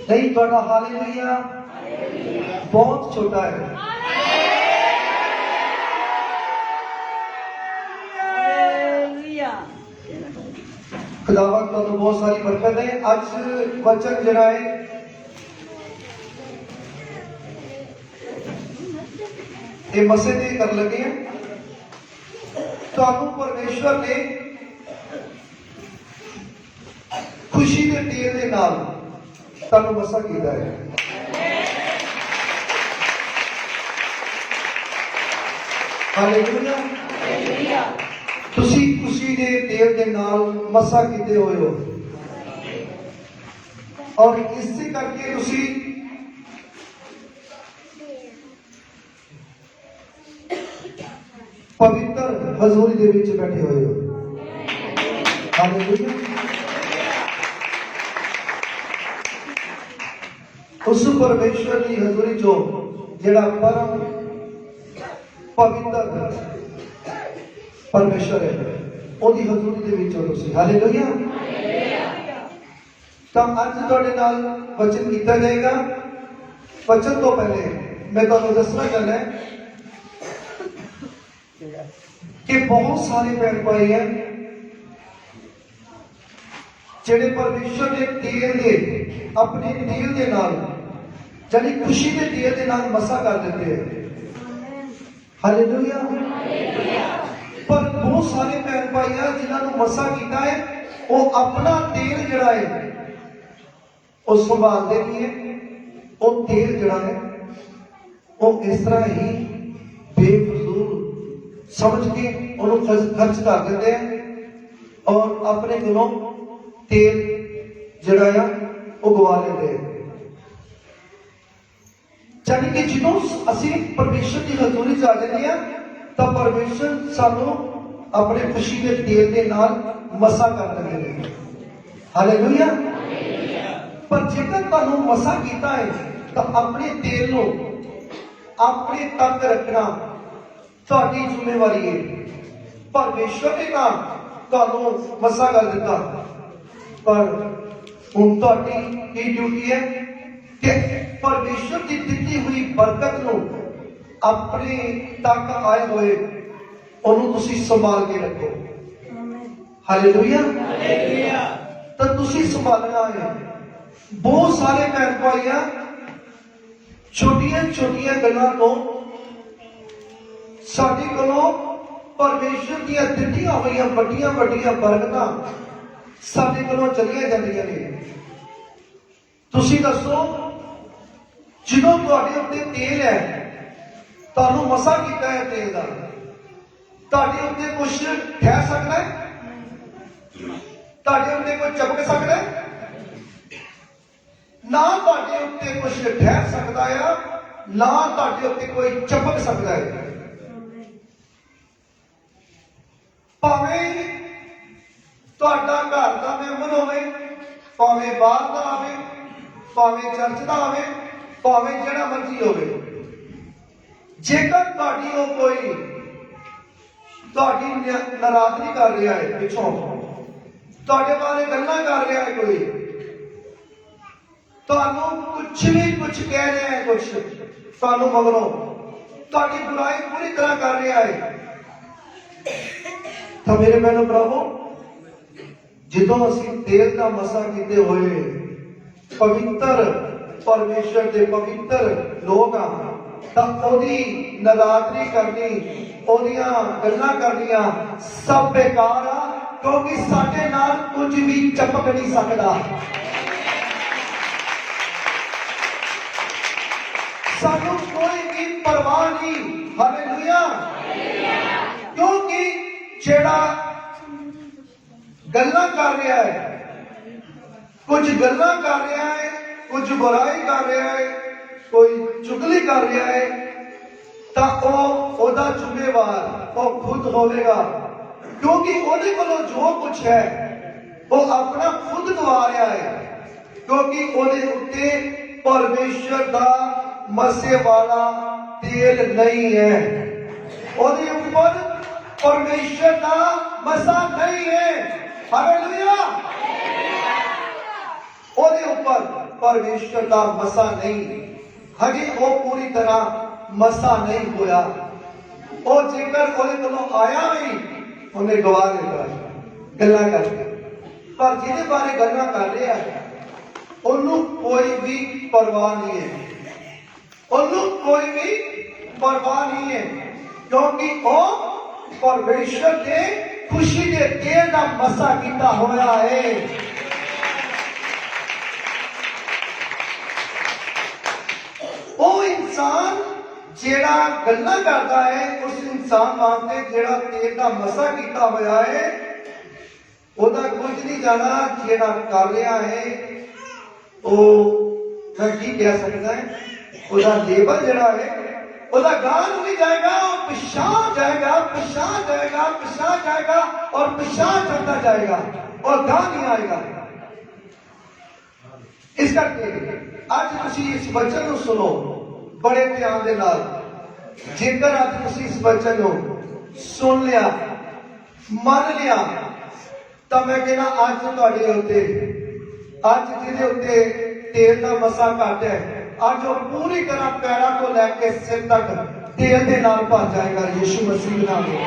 नहीं, थोड़ा हालेलुया बहुत छोटा है। खुदावंद तुहानू बहुत सारी बरकत है। अज वचन जरा है ये मसे दे कर लगे हैं। तुहानू परमेश्वर ने खुशी के तेल के नाल तुहानू मसा कीता है। हालेलुया। तुसी खुशी के तेल के नाल मसा कीते हुए हो और इसी करके तुसी पवित्र हजूरी दे विच बैठे हुए हो। हालेलुया। उस परमेश्वर की हजूरी चो जेड़ा परम पवित्र परमेश्वर है ओदी हजूरी दे विचों तुसी। हालेलुया। तो अज तुहाडे नाल वचन कीता जाएगा। वचन तो पहले मैं तुहानू दसना चाहना है कि बहुत सारे भैन भाई हैं जेड़े परमेश्वर के तेल दे अपने तेल के नाल यानी खुशी के तेल के नाल मसा कर देते हैं। हालेलुया। पर बहुत सारे भैन भाई हैं जिन्होंने मसा किया है वो अपना तेल जड़ा है वो संभालते नहीं है। वो तेल जड़ा है वो इस तरह ही बेफजूल समझ के उन्होंने खर्च कर देते हैं और अपने दिलों तेल जड़ा है वो गवा लेते हैं। यानी कि जो असी परमेश्वर की हजूरी च आ जाते हैं तो परमेश्वर सानू अपने खुशी के तेल के नाल मसा कर देते हैं। हालेलुया। पर जेकर तुहानू मसा कीता है तो अपने तेल को अपने तक रखना तुहाडी जिम्मेवारी है। परमेश्वर ने ना तुहानू मसा कर दिता पर हुण तुहाडी की ड्यूटी है कि परमेश्वर की दी हुई बरकत को अपने तक आए हुए उन्होंने तुसी संभाल के रखो। हालेलुया। तो तुसी संभालना है। बहुत सारे भैन भाई छोटिया छोटिया गल्लां को साडे कोलों परमेश्वर दी दित्तियां हुई वड्डियां वड्डियां बरकतां साडे कोलों चलियां जांदियां ने। तुसी दसो जो तुहाडे उत्ते तेल है तुहानू मसा कीता है तेल का तुहाडे उत्ते कुछ ठहर सकता है? तुहाडे उत्ते कोई चपक सकता है? ना तुहाडे उत्ते कुछ ठहर सकता है ना तुहाडे उत्ते कोई चपक सकता है। भावें तुहाडा घर का मेहमान होवे भावें बाहर का आवे भावें चर्च का आवे भावें जिहड़ा मर्जी होवे जेकर तुहाडी वो कोई तुहाडी नाराजगी कर रहा है पिछों तुहाडे बारे गल्लां कर रहा है कोई तुहानू कुछ भी कुछ कह रहा है कुछ तुहानू मगरों तुहाडी बुराई पूरी तरह कर रहा है तो मेरे बहनों भरावो ਜਦੋਂ ਅਸੀਂ तेल का मसा कीते हुए पवित्र परमेश्वर के पवित्र लोग हाँ तो ओदी नाराजगी करनी ओदियां गल्लां करनियां सब बेकार आ क्योंकि साडे नाल कुछ भी चपक नहीं सकता। सानू कोई भी परवाह नहीं। हालेलुया। क्योंकि जेड़ा गल्लां कर रहा है कुछ गल्लां कर रहा है कुछ बुराई कर रहा है कोई चुगली कर रहा है तो ओदा जिम्मेवार वो खुद होगा क्योंकि ओदे कोलों जो कुछ है वो अपना खुद गवा रहा है क्योंकि ओदे उत्ते परमेश्वर का मसे वाला तेल नहीं है। ओदे ऊपर परमेश्वर का मसा नहीं है। हालेलुया। ओदे ऊपर परमेश्वर का मसा नहीं, हजे वो पूरी तरह मसा नहीं होया। और जेकर ਉਹਦੇ ਕੋਲੋਂ आया भी उन्हें गवा देता गल्लां करके, पर जिहदे बारे गल्लां कर रहा है ਉਹਨੂੰ कोई भी परवाह नहीं है, ਉਹਨੂੰ कोई भी परवाह नहीं है, क्योंकि वो परमेश्वर के खुशी के तेल का मसा किया होया है। वो इंसान जेड़ा गल्लां करता है उस इंसान वास्ते जेड़ा तेल का मसा किया होया है ओदा कुछ नहीं जाना, जेड़ा कर रहा है वो मैं की कह सकता है, ओदा लेबर जेड़ा है ओदा गान भी जाएगा, पिछा जाएगा, पिछा जाएगा, पिछा जाएगा और पिछा चलता जाएगा और गान नहीं आएगा। इस करके आज तुसी इस वचन को सुनो बड़े ध्यान दे नाल। जेकर आज तुसी इस वचन को सुन लिया, मन लिया, तो मैं कहना आज तुहाडे उत्ते, आज जिहदे उत्ते तेल का मसा घट है, आज वो पूरी तरह पैरों को लेके सिर तक तेल के नाल भर जाएगा यीशु मसीह नाम में।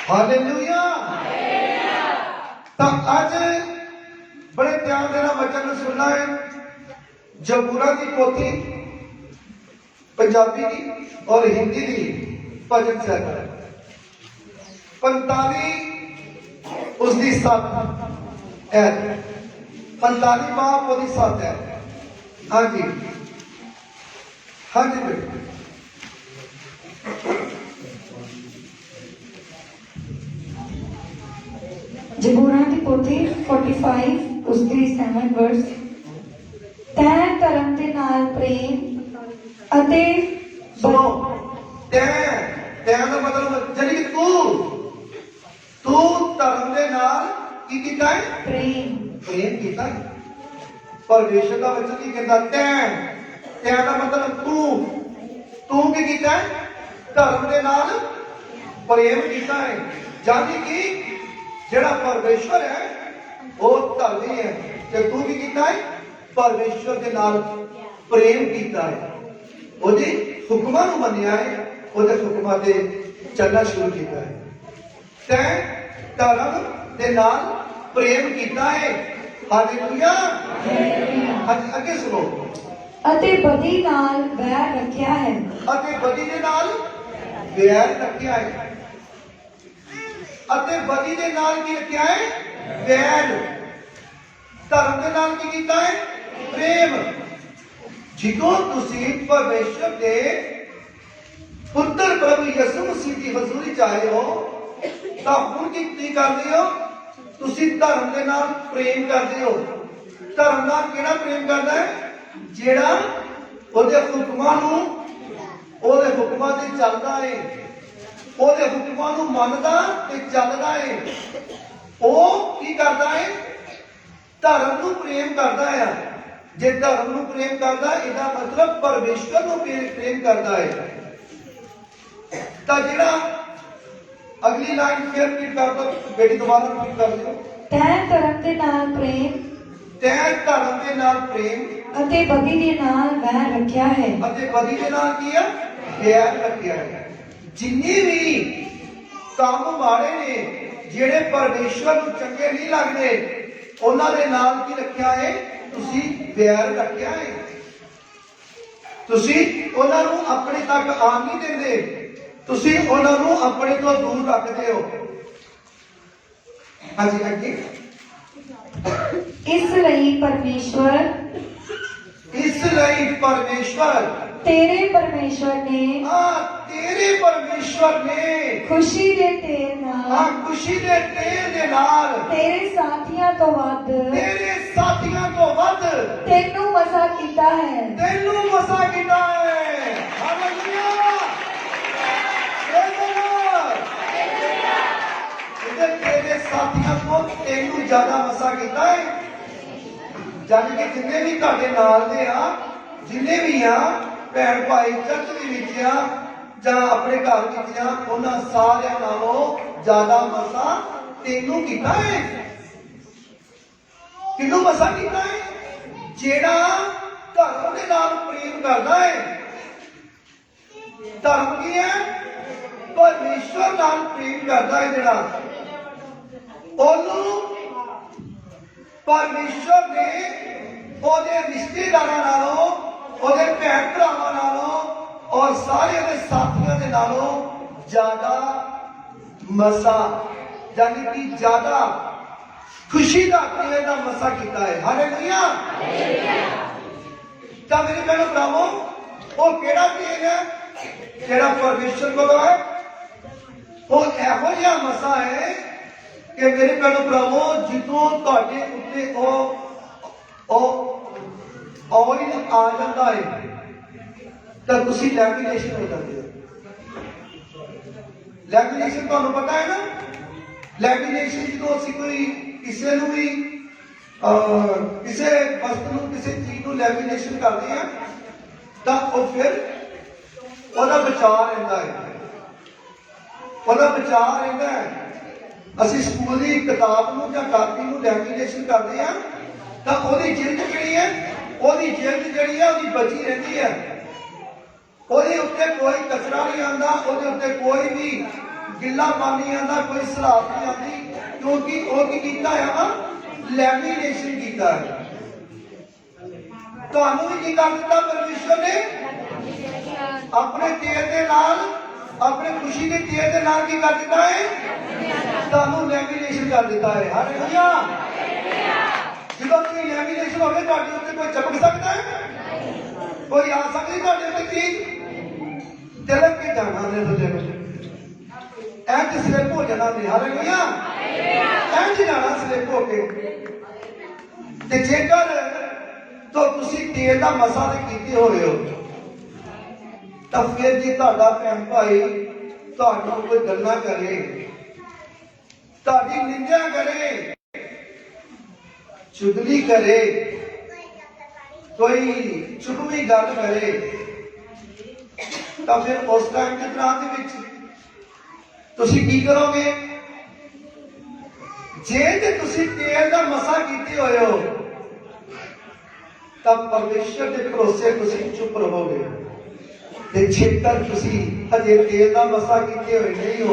हालेलुया। तो आज बड़े ध्यान देना वचन सुनना है। जबूरा की पोथी पंजाबी की और हिंदी की भजन संहिता 45 उसकी 7 है, 45 बाप वो 7 है। हाँ जी, हाँ जी बेटा। जबूरा की पोथी 45 उसकी 7 वर्स। तैं धर्म दे नाल प्रेम अते सुनो, तैं का मतलब यानी कि तू धर्म दे नाल की कीता है? प्रेम कीता है। परमेश्वर का वचन की कहता तैं का मतलब तू की कीता है? धर्म दे नाल प्रेम कीता है। यानी कि जेड़ा परमेश्वर है वो धर्मी है ते तू की कीता है? परमेश्वर के नाल प्रेम कीता है, ओदे हुक्मां नूं मन्निया है, ओदे हुक्मां ते चलना शुरू किया है। तैं धर्म दे नाल प्रेम कीता है। हालेलुया। आगे सुनो। अते बदी नाल वैर रखिया है। अते बदी दे नाल वैर रखिया है। अते बदी दे नाल की रखिया है? वैर। धर्म दे नाल की कीता है? प्रेम। जिदों तुसी परमेश्वर दे पुत्र प्रभु यीशु मसीह की हजूरी चाहे हो तां हुण की करदे हो? तुसी धर्म दे नाल प्रेम करदे हो। धर्म नाल किहड़ा प्रेम करदा है? जेड़ा ओदे हुक्मां नूं, ओदे हुक्मां ते चलदा है, ओदे हुक्मां नूं मनदा ते चलदा है, ओ की करदा है? धर्म नूं प्रेम करदा है। जे धर्म नूं प्रेम करदा इहदा मतलब परमेश्वर नूं प्रेम करदा है। तां जेड़ा अगली लाइन फिर रिपीट कर दो बेटी, दोबारा रिपीट कर दो। तैं धर्म दे नाल प्रेम, तैं धर्म दे नाल प्रेम अते बदी दे नाल वैर रखिया है। अते बदी दे नाल की है? वैर रखिया है। जिन्ने भी काम माड़े ने जेड़े परमेश्वर नूं चंगे नहीं लगदे उन्हां दे नाल की रखिया है? तुसी वैर रखिया है। तुसी उन्हां नूं अपने तक आन नहीं देंदे, तुसी उन्हां नूं अपने तो दूर रखदे हो। हाँ जी आगे। इसलिए परमेश्वर तेरे परमेश्वर ने खुशी दे तेल दे नाल तेरे साथियां तो वध तेनू मसा कीता है। हालेलुया। तेरे साथियां को तेनू ज्यादा मसा कीता है। जाने कि जिन्ने भी तुहाडे नाल दे आ, जिन्ने भी आ भैन भाई चर्च दे विच आ जां अपने घर विच आ, उन्हां सारियां नालों ज्यादा मसा तेनू कीता है। किनू मसा किया है? जेड़ा धर्म के नाल प्रेम करता है। धर्म की है? परमेश्वर नाल प्रेम करता है जेड़ा, ओनू परमेश्वर ने ओदे रिश्तेदारां नालों, ओदे भैन भरावां नालों और सारे ओदे साथियों के नालों ज्यादा मसा, यानी कि ज्यादा खुशी का तेल का मसा किया है। हालेलुया। तो मेरे भैनों भरावों, वो केड़ा तेल है जेड़ा परमेश्वर को है? वो एहो जिहा मसा है कि मेरे भैनों भरावों, जिदों तुहाडे उत्ते ऑयल आ जाता है तो तुसी लैमिनेशन हो जाते हो। लैमिनेशन तुहानू पता है ना? लैमिनेशन जो असीं कोई किसी नू भी किसी वस्तु नू, किसी चीज नू लैमिनेशन करते हैं तो वो फिर ਉਹਦਾ ਬਚਾਅ ਰਹਿੰਦਾ ਹੈ, ਉਹਦਾ ਬਚਾਅ ਰਹਿੰਦਾ ਹੈ। ਅਸੀਂ ਸਕੂਲ ਦੀ ਕਿਤਾਬ ਨੂੰ ਜਾਂ ਕਾਪੀ ਨੂੰ ਲੈਮੀਨੇਸ਼ਨ ਕਰਦੇ ਹਾਂ ਤਾਂ ਉਹਦੀ ਜਿਲਦ ਜਿਹੜੀ ਹੈ, ਉਹਦੀ ਜਿਲਦ ਜਿਹੜੀ ਹੈ ਉਹਦੀ ਬਚੀ ਰਹਿੰਦੀ ਹੈ। ਉਹਦੇ ਉੱਤੇ ਕੋਈ ਕਚਰਾ ਨਹੀਂ ਆਉਂਦਾ, ਉਹਦੇ ਉੱਤੇ ਕੋਈ ਵੀ ਗਿੱਲਾਪਨ ਨਹੀਂ ਆਉਂਦਾ, ਕੋਈ ਸਲਾਬ ਨਹੀਂ ਆਉਂਦੀ, ਕਿਉਂਕਿ ਉਹ ਕੀ ਕੀਤਾ ਹੈ ਨਾ, ਲੈਮੀਨੇਸ਼ਨ ਕੀਤਾ ਹੈ। ਤੁਹਾਨੂੰ ਵੀ ਕੀ ਕਰ ਦਿੱਤਾ परमेश्वर ने? अपने तेल के नाल, अपने खुशी के तेल के नाल की कर दिता है? ਤੁਹਾਨੂੰ ਲੈਮੀਨੇਸ਼ਨ ਕਰ ਦਿੱਤਾ ਹੈ। ਹਾਲੇਲੂਇਆ। ਜਦੋਂ ਤੁਸੀਂ ਲੈਮੀਨੇਸ਼ਨ ਹੋਵੇ ਤੁਹਾਡੇ ਉੱਤੇ ਕੋਈ ਚਮਕ ਸਕਦਾ ਹੈ? ਕੋਈ ਆ ਸਕਦੀ ਤੁਹਾਡੇ ਉੱਤੇ ਚੀਜ਼? ਤਿਲਕ ਕੇ ਜਾਣਾ ਨੇ ਤੁਹਾਡੇ ਐਂਡ ਸਲਿਪ ਹੋ ਜਾਣਾ ਨੇ। ਹਾਲੇਲੂਇਆ। ਐਂਡ ਜਾਣਾ ਸਲਿਪ ਹੋ ਕੇ। ਤੇ ਜੇਕਰ तो तुसी तेल का मसा ते कीते होए हो तो फिर जे तुहाडा भैन भाई तुहानू कोई गल्लां करे, तुहाडी निंदा करे, चुगली करे, कोई चुगवी गल करे तो फिर उस टाइम के दौरान दे विच तुसी की करोगे? जे ते तुसी तेल का मसा कीते होए हो तब परमेश्वर के भरोसे तुसी चुप रहोगे। ते जेकर तुसी हजे तेल का मसा कीते हुए नहीं हो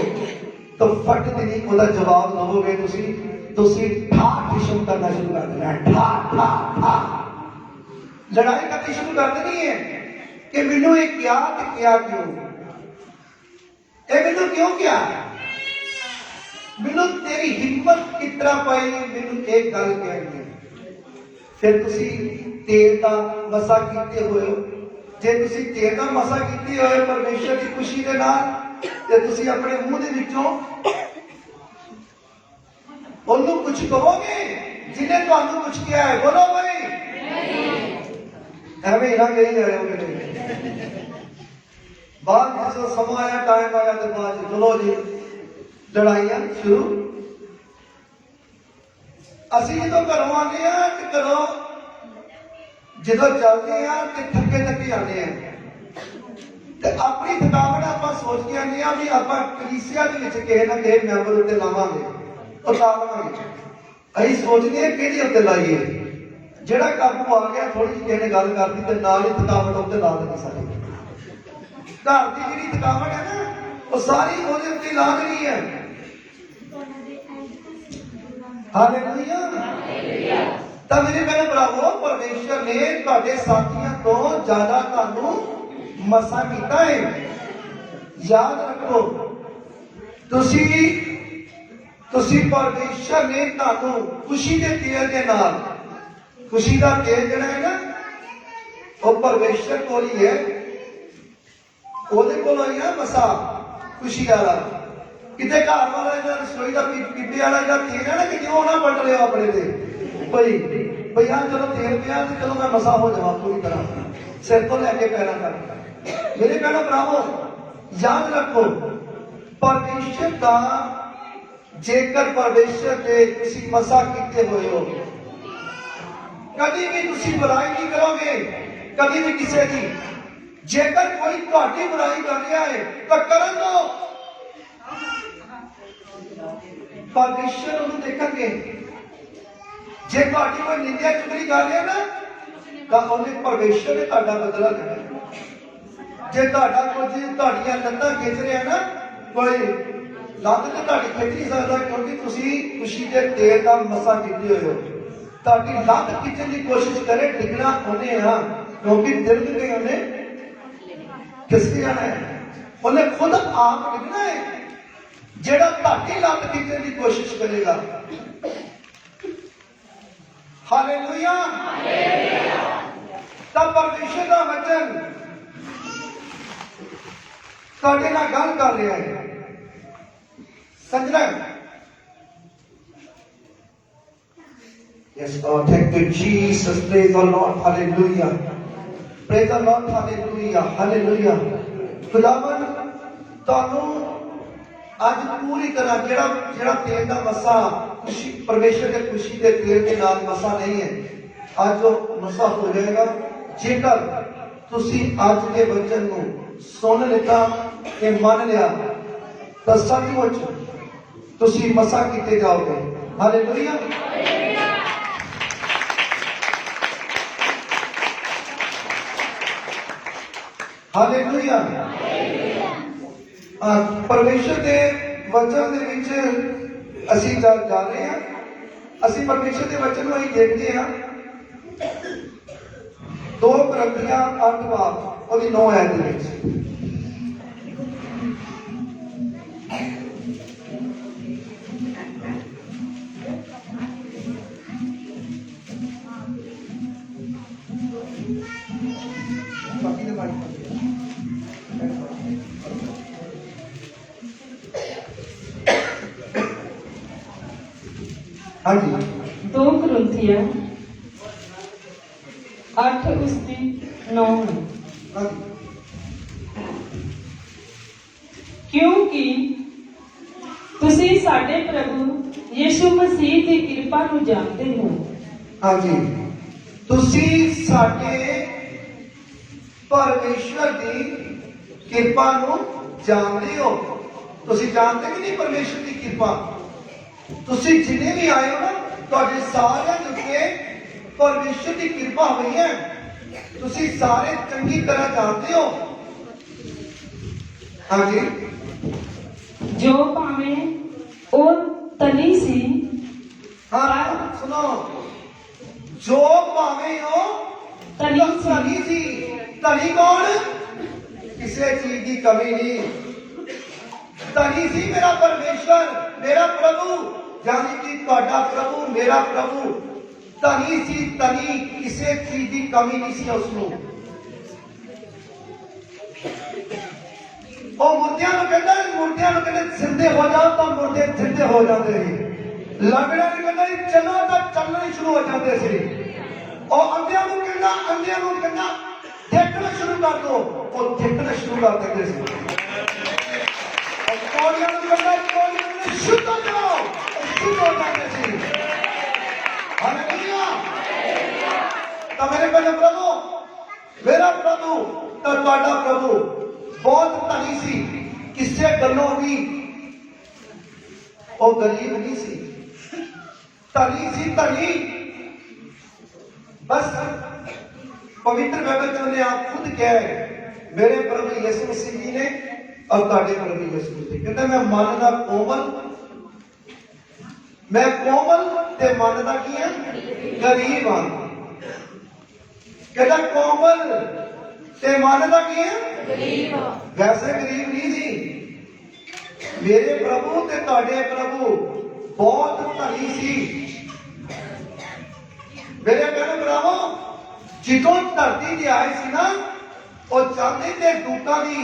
तो फट देनी ओदा जवाब दवोगे। तुसी ठा ठिशम करना शुरू कर देना। ठा ठा ठा लड़ाई करनी शुरू कर देनी है कि मैनू ये क्या ते क्या क्यों, ये मैनू क्यों क्या, मैनू तेरी हिम्मत कितना पाई मैनू एक गल कहनी। फिर तुसी तेल का मसा कीते हुए हो, जे तुसी तेल का मसा कीते हुए परमेश्वर की खुशी के नाल ते तुसी अपने मुंह दे विचों ओनू कुछ कहोगे जिन्हें तुहानू कुछ किया है? बोलो भाई। एवें ना कही जाए बाद जो समा आया, टाइम आया तो बाद चलो जी लड़ाइयां शुरू। असी जो घरों आने तो घरों जो चलते हैं तो थके थके आने तो अपनी थकावट आप सोच के आने भी आप कलीसिया के किसी ना किसी मैंबर उत्ते लावांगे और ला लवांगे। अं सोचते हैं कि उत्ते लाइए, जोड़ा काबू आ गया थोड़ी जी किसी ने गल कर दी तो नाल ही थकावट उत्ते ला देनी। सारी घर की जी थकावट है ना वो सारी वो उत्ते ला देनी है। हालेलुया। तो मेरे भैन भरावो, परमेश्वर ने तुहाडे साथियों तो ज्यादा तुहानू मसा कीता है। याद रखो तुसी परमेश्वर ने तुहानू खुशी के तेल के नाल, खुशी का तेल जिहड़ा है ना वो परमेश्वर कोल ही है, ओहदे कोल ही है मसा खुशी वाला। किते घर वाला जिहड़ा रसोई का पीपे वाला जिहड़ा तेल है ना कि जो ना पलट लिया अपने ते भाई हाँ चलो तेल पिया तो चलो मैं मसा हो जावा पूरी तरह सिर तो लैके पैरों तक। मेरे भैनों भरावो याद रखो परमेश्वर का जेकर परमेश्वर के तुसी मसा कीते हुए हो कभी भी तुसी बुराई नहीं करोगे, कभी भी किसी की। जेकर कोई तुहाडी बुराई कर रहा है तो करन दो, परमेश्वर उन्हें देखेंगे। जे ਤੁਹਾਡੀ ਕੋਈ ਨਿੰਦਿਆ ਚੁਗਲੀ ਕਰ ਰਿਹਾ ਨਾ ਤਾਂ ਉਹਨੇ ਪਰਮੇਸ਼ਰ ਨੇ ਤੁਹਾਡਾ ਬਦਲਾ ਲੈਣਾ। ਜੇ ਤੁਹਾਡਾ ਕੁਝ ਤੁਹਾਡੀਆਂ ਲੱਤਾਂ ਖਿੱਚ ਰਿਹਾ ਨਾ, ਕੋਈ ਲੱਤ ਤੇ ਤੁਹਾਡੀ ਖਿੱਚ ਨਹੀਂ ਸਕਦਾ ਕਿਉਂਕਿ ਤੁਸੀਂ ਖੁਸ਼ੀ ਦੇ ਤੇਲ ਦਾ ਮਸਾ ਕੀਤੇ ਹੋਏ ਹੋ। ਤੁਹਾਡੀ ਲੱਤ ਖਿੱਚਣ ਦੀ ਕੋਸ਼ਿਸ਼ ਕਰੇ, ਡਿੱਗਣਾ ਉਹਨੇ ਆ ਕਿਉਂਕਿ ਦਿਲ ਕੇ ਉਹਨੇ ਕਿਸਕੇ ਜਾਣਾ ਹੈ, ਉਹਨੇ ਖੁਦ ਆਪ ਡਿੱਗਣਾ ਹੈ। ਜਿਹੜਾ ਤੁਹਾਡੀ ਲੱਤ ਖਿੱਚਣ ਦੀ ਕੋਸ਼ਿਸ਼ ਕਰੇਗਾ, ਹਾਲੇਲੂਇਆ, ਤਾਂ ਪਰਮੇਸ਼ਰ ਦਾ ਵਚਨ ਤੁਹਾਡੇ ਨਾਲ ਗੱਲ ਕਰ ਰਿਹਾ ਹੈ। ਸਮਝਣਾ? Yes, Lord, thank you, Jesus. Praise the Lord, hallelujah. Praise the Lord, hallelujah, hallelujah. ਖੁਦਾਵੰਦ ਤੁਹਾਨੂੰ ਅੱਜ ਪੂਰੀ ਤਰ੍ਹਾਂ ਜਿਹੜਾ ਤੇਲ ਦਾ ਮਸਾ ਖੁਸ਼ੀ ਪਰਮੇਸ਼ਰ ਦੇ ਖੁਸ਼ੀ ਦੇ ਤੇਲ ਦੇ ਨਾਲ ਮਸਾ ਨਹੀਂ ਹੈ, ਅੱਜ ਉਹ ਮਸਾ ਹੋ ਜਾਏਗਾ ਜੇਕਰ ਤੁਸੀਂ ਅੱਜ ਦੇ ਵਚਨ ਨੂੰ ਸੁਣ ਲਿੱਤਾ ਤੇ ਮੰਨ ਲਿਆ ਤਾਂ ਸੱਚਮੁੱਚ ਤੁਸੀਂ ਮਸਾ ਕੀਤੇ ਜਾਓਗੇ। ਹਾਲੇਲੂਇਆ। ਹਾਲੇਲੂਇਆ। ਪਰਮੇਸ਼ਰ ਦੇ ਵਚਨ ਦੇ ਵਿੱਚ ਅਸੀਂ ਜਾ ਰਹੇ ਹਾਂ। ਅਸੀਂ ਪਰਮੇਸ਼ਰ ਦੇ ਵਚਨ ਨੂੰ ਅਸੀਂ ਦੇਖਦੇ ਹਾਂ 2 Corinthians 8 ਬਾਬ ਉਹਦੀ 9 ਆਇਤ ਦੇ ਵਿੱਚ। हाँ जी, 2 Corinthians 8 उसकी 9 हाँ जी। क्योंकि ਤੁਸੀਂ ਸਾਡੇ ਪ੍ਰਭੂ ਯਿਸੂ ਮਸੀਹ ਦੀ ਕਿਰਪਾ ਨੂੰ ਜਾਣਦੇ ਹੋ। हाँ जी, ਤੁਸੀਂ ਸਾਡੇ ਪਰਮੇਸ਼ਰ ਦੀ ਕਿਰਪਾ ਨੂੰ ਜਾਣਦੇ ਹੋ। ਤੁਸੀਂ ਜਾਣਦੇ ਕਿ ਨਹੀਂ ਪਰਮੇਸ਼ਰ ਦੀ ਕਿਰਪਾ? ਤੁਸੀਂ ਜਿੰਨੇ ਵੀ ਆਏ ਹੋ ਨਾ, ਤੁਹਾਡੇ ਸਾਰਿਆਂ ਦੇ ਉੱਤੇ ਪਰਮੇਸ਼ਰ ਦੀ ਕਿਰਪਾ ਹੋਈ ਹੈ। ਤੁਸੀਂ ਸਾਰੇ ਚੰਗੀ ਤਰ੍ਹਾਂ ਜਾਣਦੇ ਹੋ। ਹਾਂਜੀ, ਜੋ ਭਾਵੇਂ ਉਹ ਤਨੀ ਸੀ, ਹਾਂ ਸੁਣੋ, ਜੋ ਭਾਵੇਂ ਉਹ ਧਨੀ ਸੀ। ਧਨੀ ਕੌਣ? ਕਿਸੇ ਚੀਜ਼ ਦੀ ਕਮੀ ਨਹੀਂ। ਧਨੀ ਸੀ ਮੇਰਾ ਪਰਮੇਸ਼ਰ, ਮੇਰਾ ਪ੍ਰਭੂ, ਯਾਨੀ ਕਿ ਤੁਹਾਡਾ ਪ੍ਰਭੂ, ਮੇਰਾ ਪ੍ਰਭੂ ਧਨੀ ਸੀ। ਧਨੀ, ਕਿਸੇ ਚੀਜ਼ ਦੀ ਕਮੀ ਨਹੀਂ ਸੀ ਉਸਨੂੰ। ਉਹ ਮੁਰਦਿਆਂ ਨੂੰ ਕਹਿੰਦਾ ਜ਼ਿੰਦੇ ਹੋ ਜਾਓ ਤਾਂ ਮੁਰਦੇ ਜ਼ਿੰਦੇ ਹੋ ਜਾਂਦੇ ਸੀ। ਲੰਗੜਿਆਂ ਨੂੰ ਕਹਿੰਦਾ ਚਲੋ ਤਾਂ ਚੱਲਣੇ ਸ਼ੁਰੂ ਹੋ ਜਾਂਦੇ ਸੀ। ਉਹ ਅੰਧਿਆਂ ਨੂੰ ਕਹਿੰਦਾ ਦੇਖਣਾ ਸ਼ੁਰੂ ਕਰ ਦੋ, ਉਹ ਦੇਖਣਾ ਸ਼ੁਰੂ ਕਰ ਦਿੰਦੇ ਸੀ। ਕੌੜੀਆਂ ਨੂੰ ਕਹਿੰਦਾ ਸ਼ੁੱਧ ਹੋ ਜਾਓ, ਸ਼ੁੱਧ ਹੋ ਜਾਂਦੇ ਸੀ। ਹਾਲੇਲੂਇਆ। ਤਾਂ ਮੇਰੇ ਪ੍ਰਭੂ, ਮੇਰਾ ਪ੍ਰਭੂ ਤਾਂ ਤੁਹਾਡਾ ਪ੍ਰਭੂ ਬਹੁਤ ਧਨੀ ਸੀ। ਕਿਸੇ ਗੱਲੋਂ ਵੀ ਉਹ ਗਰੀਬ ਨਹੀਂ ਸੀ। ਧਨੀ ਸੀ, ਧਨੀ। ਬਸ ਪਵਿੱਤਰ ਬਾਈਬਲ ਚ ਉਹਨੇ ਆਪ ਖੁਦ ਕਿਹਾ ਹੈ, ਮੇਰੇ ਪ੍ਰਭੂ ਯਿਸੂ ਮਸੀਹ ਜੀ ਨੇ और ਤੁਹਾਡੇ ਪ੍ਰਭੂ ਯਿਸੂ ਮਸੀਹ ਕਹਿੰਦਾ ਮੈਂ ਮਨ ਦਾ ਕੋਮਲ, ਮੈਂ ਕੋਮਲ ਤੇ ਮਨ ਦਾ ਕੀ ਹੈ? ਗਰੀਬ ਹਾਂ। ਕਹਿੰਦਾ ਕੋਮਲ ਤੇ ਮਨ ਦਾ ਕੀ ਹੈ? ਗਰੀਬ। ਵੈਸੇ ਗਰੀਬ ਨਹੀਂ ਸੀ। ਮੇਰੇ ਪ੍ਰਭੂ ਤੇ ਤੁਹਾਡੇ ਪ੍ਰਭੂ ਬਹੁਤ ਧਨੀ ਸੀ। ਮੇਰੇ ਭੈਣ ਭਰਾਵੋ, ਜਦੋਂ ਧਰਤੀ ਤੇ ਆਏ ਸੀ ਨਾ, ਉਹ ਚਾਂਦੀ ਦੇ ਦੂਤਾਂ ਦੀ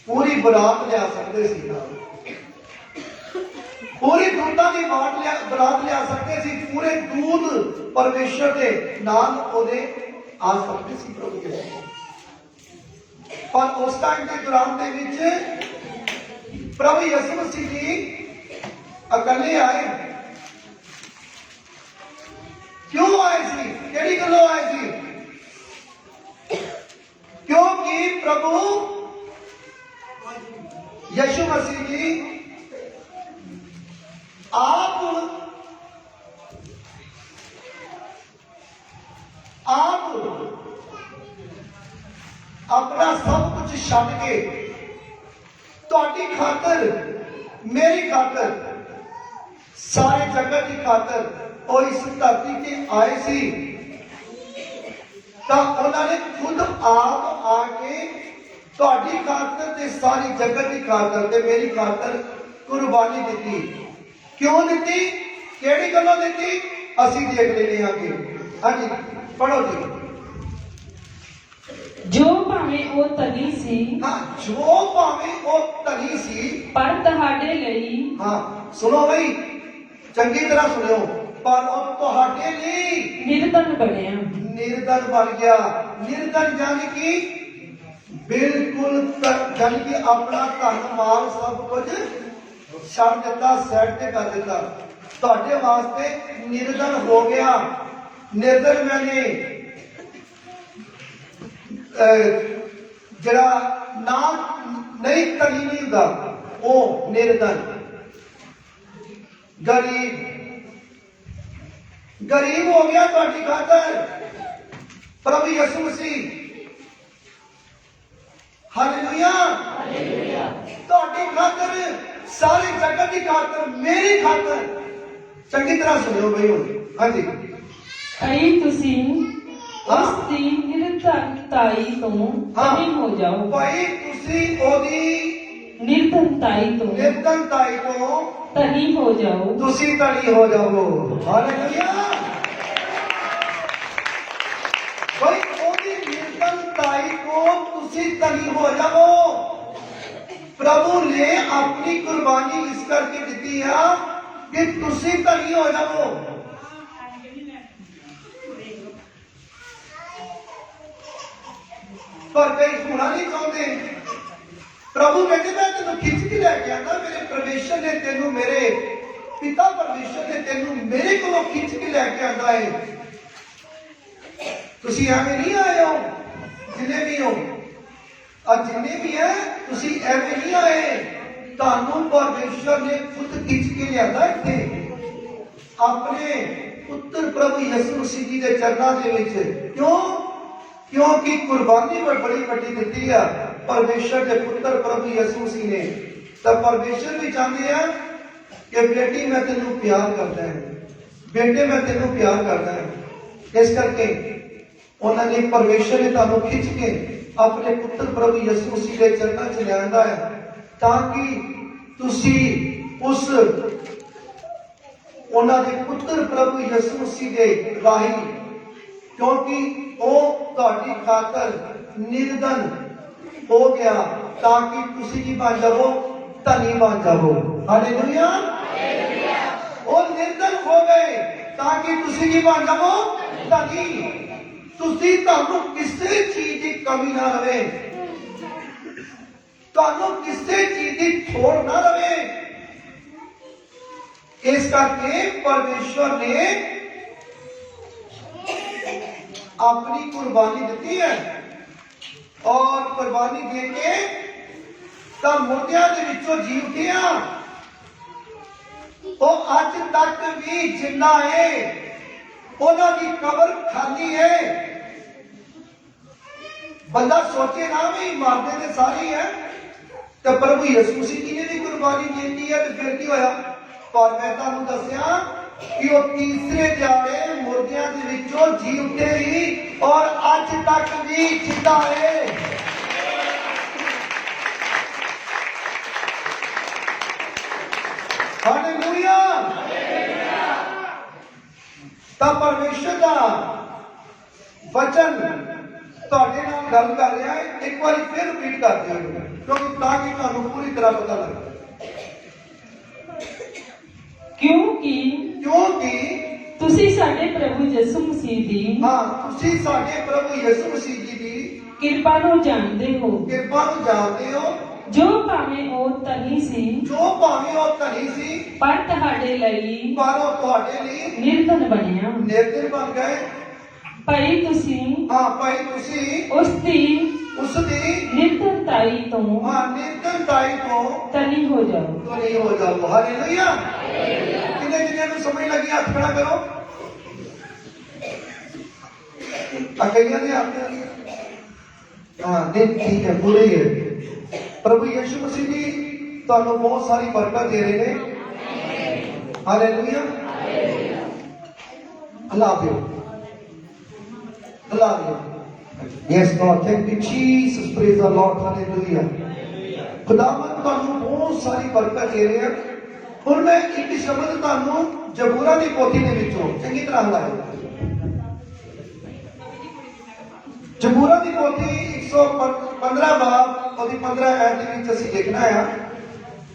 ਪੂਰੀ ਬਰਾਤ ਲਿਆ ਸਕਦੇ ਸੀ ਨਾ। ਪੂਰੀ ਦੂਤਾਂ ਦੀ ਬਰਾਤ ਲਿਆ ਸਕਦੇ ਸੀ। ਪੂਰੇ ਦੂਤ ਪਰਮੇਸ਼ਰ ਦੇ ਨਾਲ ਉਹਦੇ ਆ ਸਕਦੇ ਸੀ ਪ੍ਰਭੂ ਯਿਸੂ। ਪਰ ਉਸ ਟਾਈਮ ਦੇ ਦੌਰਾਨ ਦੇ ਵਿੱਚ ਪ੍ਰਭੂ ਯਿਸੂ ਮਸੀਹ ਜੀ ਇਕੱਲੇ ਆਏ। ਕਿਉਂ ਆਏ ਸੀ? ਕਿਹੜੀ ਗੱਲੋਂ ਆਏ ਸੀ? क्योंकि प्रभु यीशु मसीह जी ਆਪ ਆਪਣਾ ਸਭ ਕੁਝ ਛੱਡ ਕੇ ਤੁਹਾਡੀ ਖਾਤਰ, ਮੇਰੀ ਖਾਤਰ, ਸਾਰੇ ਜਗਤ ਦੀ ਖਾਤਰ ਉਹ ਇਸ ਧਰਤੀ ਤੇ ਆਏ ਸੀ। ਤਾਂ ਉਹਨਾਂ ਨੇ ਖੁਦ ਆਪ ਆ ਕੇ ਤੁਹਾਡੀ ਖਾਤਰ ਤੇ ਸਾਰੀ ਜਗਤ ਦੀ ਖਾਤਰ ਤੇ ਮੇਰੀ ਖਾਤਰ ਕੁਰਬਾਨੀ ਦਿੱਤੀ। ਕਿਉਂ ਦਿੱਤੀ? ਕਿਹੜੀ ਗੱਲੋਂ ਦਿੱਤੀ? ਅਸੀਂ ਦੇਖ ਲੈਣੇ ਆਗੇ। ਹਾਂਜੀ ਪੜੋ ਜੀ। ਜੋ ਭਾਵੇਂ ਉਹ ਧਨੀ ਸੀ, ਹਾਂ, ਜੋ ਭਾਵੇਂ ਉਹ ਧਨੀ ਸੀ, ਪਰ ਤੁਹਾਡੇ ਲਈ, ਹਾਂ ਸੁਣੋ ਬਈ, ਚੰਗੀ ਤਰ੍ਹਾਂ ਸੁਣਿਓ, ਪਰ ਉਹ ਤੁਹਾਡੇ ਲਈ ਨਿਰਧਨ ਬਣਿਆ। ਨਿਰਧਨ ਬਣ ਗਿਆ। ਨਿਰਧਨ ਜਾਨੀ ਕਿ ਬਿਲਕੁਲ ਜਾਨੀ ਕਿ ਆਪਣਾ ਧਨ ਮਾਲ ਸਭ ਕੁਝ ਛੱਡ ਦਿੱਤਾ, ਸਾਈਡ ਤੇ ਕਰ ਦਿੱਤਾ। ਤੁਹਾਡੇ ਵਾਸਤੇ ਨਿਰਧਨ ਹੋ ਗਿਆ। ਨਿਰਧਨ ਮੈਨੇ ਜਿਹੜਾ ਨਾਮ ਨਹੀਂ ਧਨੀ ਨਹੀਂ ਹੁੰਦਾ, ਉਹ ਨਿਰਧਨ। ਗਰੀਬ ਹੋ ਗਿਆ ਤੁਹਾਡੀ ਖਾਤਰ ਪ੍ਰਭੂ ਯਿਸੂ ਮਸੀਹ। ਹਾਲੇਲੂਇਆ। ਤੁਹਾਡੀ ਖਾਤਰ, ਸਾਰੀ ਜਗਤ ਦੀ ਖਾਤਰ, ਮੇਰੀ ਖਾਤਰ। ਚੰਗੀ ਤਰ੍ਹਾਂ ਸੁਣਿਓ ਬਈ ਹੁਣ। ਹਾਂਜੀ। ਭਾਈ ਤੁਸੀਂ ਉਸ ਦੀ ਨਿਰਧਨਤਾਈ ਤੋਂ ਧਨੀ ਹੋ ਜਾਓ। ਭਾਈ ਤੁਸੀਂ ਉਹਦੀ ਨਿਰਧਨਤਾਈ ਤੋਂ ਧਨੀ ਹੋ ਜਾਓ। ਤੁਸੀਂ ਧਨੀ ਹੋ ਜਾਵੋ। ਹਾਲੇਲੂਇਆ। ਭਾਈ ਉਹਦੀ ਨਿਰਧਨਤਾਈ ਤੋਂ ਤੁਸੀਂ ਧਨੀ ਹੋ ਜਾਵੋ। ਪ੍ਰਭੂ ਨੇ ਆਪਣੀ ਕੁਰਬਾਨੀ ਇਸ ਕਰਕੇ ਦਿੱਤੀ ਆ ਕਿ ਤੁਸੀਂ ਧਨੀ ਹੋ ਜਾਵੋ। ਪਰ ਕਈ ਹੋਣਾ ਨਹੀਂ ਚਾਹੁੰਦੇ। ਪ੍ਰਭੂ ਕਹਿੰਦੇ ਮੈਂ ਤੈਨੂੰ ਖਿੱਚ ਕੇ ਲੈ ਕੇ ਆਂਦਾ, ਮੇਰੇ ਪਰਮੇਸ਼ਰ ਨੇ ਤੈਨੂੰ, ਮੇਰੇ ਪਿਤਾ ਪਰਮੇਸ਼ਰ ਨੇ ਤੈਨੂੰ ਮੇਰੇ ਕੋਲੋਂ ਖਿੱਚ ਕੇ ਲੈ ਕੇ ਆਂਦਾ ਹੈ। ਤੁਸੀਂ ਐਵੇਂ ਨਹੀਂ ਆਏ ਹੋ, ਜਿੰਨੇ ਵੀ ਹੋ, ਅੱਜ ਜਿੰਨੇ ਵੀ ਹੈ, ਤੁਸੀਂ ਐਵੇਂ ਨਹੀਂ ਆਏ। ਤੁਹਾਨੂੰ ਪਰਮੇਸ਼ਰ ਨੇ ਖੁਦ ਖਿੱਚ ਕੇ ਲਿਆਂਦਾ ਇੱਥੇ ਆਪਣੇ ਪੁੱਤਰ ਪ੍ਰਭੂ ਯਿਸੂ ਮਸੀਹ ਜੀ ਦੇ ਚਰਨਾਂ ਦੇ ਵਿੱਚ। ਕਿਉਂ? ਕਿਉਂਕਿ ਕੁਰਬਾਨੀ ਬੜੀ ਵੱਡੀ ਦਿੱਤੀ ਆ ਪਰਮੇਸ਼ਰ ਦੇ ਪੁੱਤਰ ਪ੍ਰਭੂ ਯਿਸੂ ਮਸੀਹ ਨੇ। ਤਾਂ ਪਰਮੇਸ਼ਰ ਵੀ ਚਾਹੁੰਦੇ ਆ ਕਿ ਬੇਟੀ ਮੈਂ ਤੈਨੂੰ ਪਿਆਰ ਕਰਦਾ ਹਾਂ, ਬੇਟੇ ਮੈਂ ਤੈਨੂੰ ਪਿਆਰ ਕਰਦਾ ਹਾਂ। ਇਸ ਕਰਕੇ ਉਹਨਾਂ ਨੇ, ਪਰਮੇਸ਼ਰ ਨੇ ਤੁਹਾਨੂੰ ਖਿੱਚ ਕੇ ਆਪਣੇ ਪੁੱਤਰ ਪ੍ਰਭੂ ਯਿਸੂ ਮਸੀਹ ਦੇ ਚਰਨਾਂ 'ਚ ਲਿਆਂਦਾ ਹੈ ਤਾਂ ਕਿ ਤੁਸੀਂ ਉਸ ਉਹਨਾਂ ਦੇ ਪੁੱਤਰ ਪ੍ਰਭੂ ਯਿਸੂ ਮਸੀਹ ਦੇ ਰਾਹੀਂ, ਕਿਉਂਕਿ ਉਹ ਤੁਹਾਡੀ ਖਾਤਰ ਨਿਰਧਨ ਹੋ ਗਿਆ ਤਾਂ ਕਿ ਤੁਸੀਂ ਕੀ ਬਣ ਜਾਵੋ? ਧਨੀ ਬਣ ਜਾਵੋ। ਹਾਲੇਲੂਇਆ। ਉਹ ਨਿਰਧਨ ਹੋ ਗਏ ਤਾਂ ਕਿ ਤੁਸੀਂ ਕੀ ਬਣ ਜਾਵੋ? ਧਨੀ। ਤੁਸੀਂ, ਤੁਹਾਨੂੰ ਕਿਸੇ ਚੀਜ਼ ਦੀ ਕਮੀ ਨਾ ਰਵੇ, ਤੁਹਾਨੂੰ ਕਿਸੇ ਚੀਜ਼ ਦੀ ਥੋੜ ਨਾ ਰਵੇ। ਇਸ ਕਰਕੇ ਪਰਮੇਸ਼ਰ ਨੇ ਆਪਣੀ ਕੁਰਬਾਨੀ ਦਿੱਤੀ ਹੈ ਔਰ ਕੁਰਬਾਨੀ ਦੇ ਕੇ ਤਾਂ ਮੁਰਦਿਆਂ ਦੇ ਵਿੱਚੋਂ ਜੀ ਉੱਠਿਆ। ਉਹ ਅੱਜ ਤੱਕ ਵੀ ਜਿੰਦਾ ਹੈ, ਉਹਨਾਂ ਦੀ ਕਬਰ ਖਾਲੀ ਹੈ। ਬੰਦਾ ਸੋਚੇ ਨਾ ਵੀ ਮਾਰਦੇ ਤੇ ਸਾਰੀ ਹੈ, ਤੇ ਪ੍ਰਭੂ ਯਿਸੂ ਮਸੀਹ ਜੀ ਨੇ ਵੀ ਕੁਰਬਾਨੀ ਦਿੱਤੀ ਹੈ, ਤੇ ਫਿਰ ਕੀ ਹੋਇਆ? ਪਰ ਮੈਂ ਤੁਹਾਨੂੰ ਦੱਸਿਆ ਕਿ ਉਹ ਤੀਸਰੇ ਦਿਹਾੜੇ ਮੁਰਦਿਆਂ ਦੇ ਵਿੱਚੋਂ ਜੀ ਉੱਠੇ ਹੀ ਔਰ ਅੱਜ ਤੱਕ ਵੀ ਜਿੰਦਾ ਹੈ। ਹਾਲੇਲੂਇਆ। ਤਾਂ ਪਰਮੇਸ਼ਰ ਦਾ ਵਚਨ ਤੁਹਾਡੇ ਨਾਲ ਗੱਲ ਕਰ ਰਿਹਾ ਹੈ। ਇੱਕ ਵਾਰੀ ਫਿਰ ਰਿਪੀਟ ਕਰ ਦਿਓ, ਕਿਉਂਕਿ ਤਾਂ ਕਿ ਤੁਹਾਨੂੰ ਪੂਰੀ ਤਰ੍ਹਾਂ ਪਤਾ ਲੱਗੇ। ਕਿਉਂਕਿ ਤੁਸੀਂ ਸਾਡੇ ਪ੍ਰਭੂ ਯਿਸੂ ਮਸੀਹ ਦੀ, ਤੁਸੀਂ ਸਾਡੇ ਪ੍ਰਭੂ ਯਿਸੂ ਮਸੀਹ ਜੀ ਦੀ ਕਿਰਪਾ ਨੂੰ ਜਾਣਦੇ ਹੋ। ਕਿਰਪਾ ਨੂੰ ਜਾਣਦੇ ਹੋ। ਜੋ ਭਾਵੇਂ ਉਹ ਧਨੀ ਸੀ, ਪਰ ਤੁਹਾਡੇ ਲਈ, ਪਰ ਉਹ ਤੁਹਾਡੇ ਲਈ ਨਿਰਧਨ ਬਣਿਆ। ਨਿਰਧਨ ਬਣ ਗਏ। ਭਾਈ ਤੁਸੀਂ ਭਾਈ ਤੁਸੀਂ ਉਸ ਦੀ ਉਸਦੀ ਨਿਰਧਨਤਾਈ ਤੋਂ ਨਿਰਧਨਤਾਈ ਤੋਂ ਤਨੀ ਹੋ ਜਾਓ। ਨਹੀਂ ਹੋ ਜਾਓ। ਹਾਲੇਲੂਇਆ। ਕਿੰਨੇ ਕਿੰਨੇ ਨੂੰ ਸਮਝ ਲੱਗੀ ਹੱਥ ਖੜਾ ਕਰੋ। ਕਈਆਂ ਦੇ ਹੱਥ ਨਹੀਂ ਠੀਕ ਹੈ, ਪੂਰੇ ਹੀ ਹੈ। ਪ੍ਰਭੂ ਯਿਸੂ ਮਸੀਹ ਜੀ ਤੁਹਾਨੂੰ ਬਹੁਤ ਸਾਰੀ ਬਰਕਤ ਦੇ ਰਹੇ ਨੇ। ਹਾਲੇਲੂਇਆ। ਹਲਾ ਦਿਓ, ਹਲਾ ਦਿਓ। Yes Lord, thank you Jesus, praise the Lord, hallelujah। ਖੁਦਾਵੰਦ ਤੁਹਾਨੂੰ ਬਹੁਤ ਸਾਰੀ ਬਰਕਤ ਦੇ ਰਿਹਾ। ਹੁਣ ਮੈਂ ਇੱਕ ਸ਼ਬਦ ਤੁਹਾਨੂੰ ਜ਼ਬੂਰਾਂ ਦੀ ਪੋਥੀ ਦੇ ਵਿੱਚੋਂ ਚੰਗੀ ਤਰ੍ਹਾਂ ਹਲਾਇਓ। ਜ਼ਬੂਰਾਂ ਦੀ ਪੋਥੀ 115 ਬਾਬ ਉਹਦੀ 15 ਐਤ ਦੇ ਵਿੱਚ ਅਸੀਂ ਦੇਖਣਾ ਆ।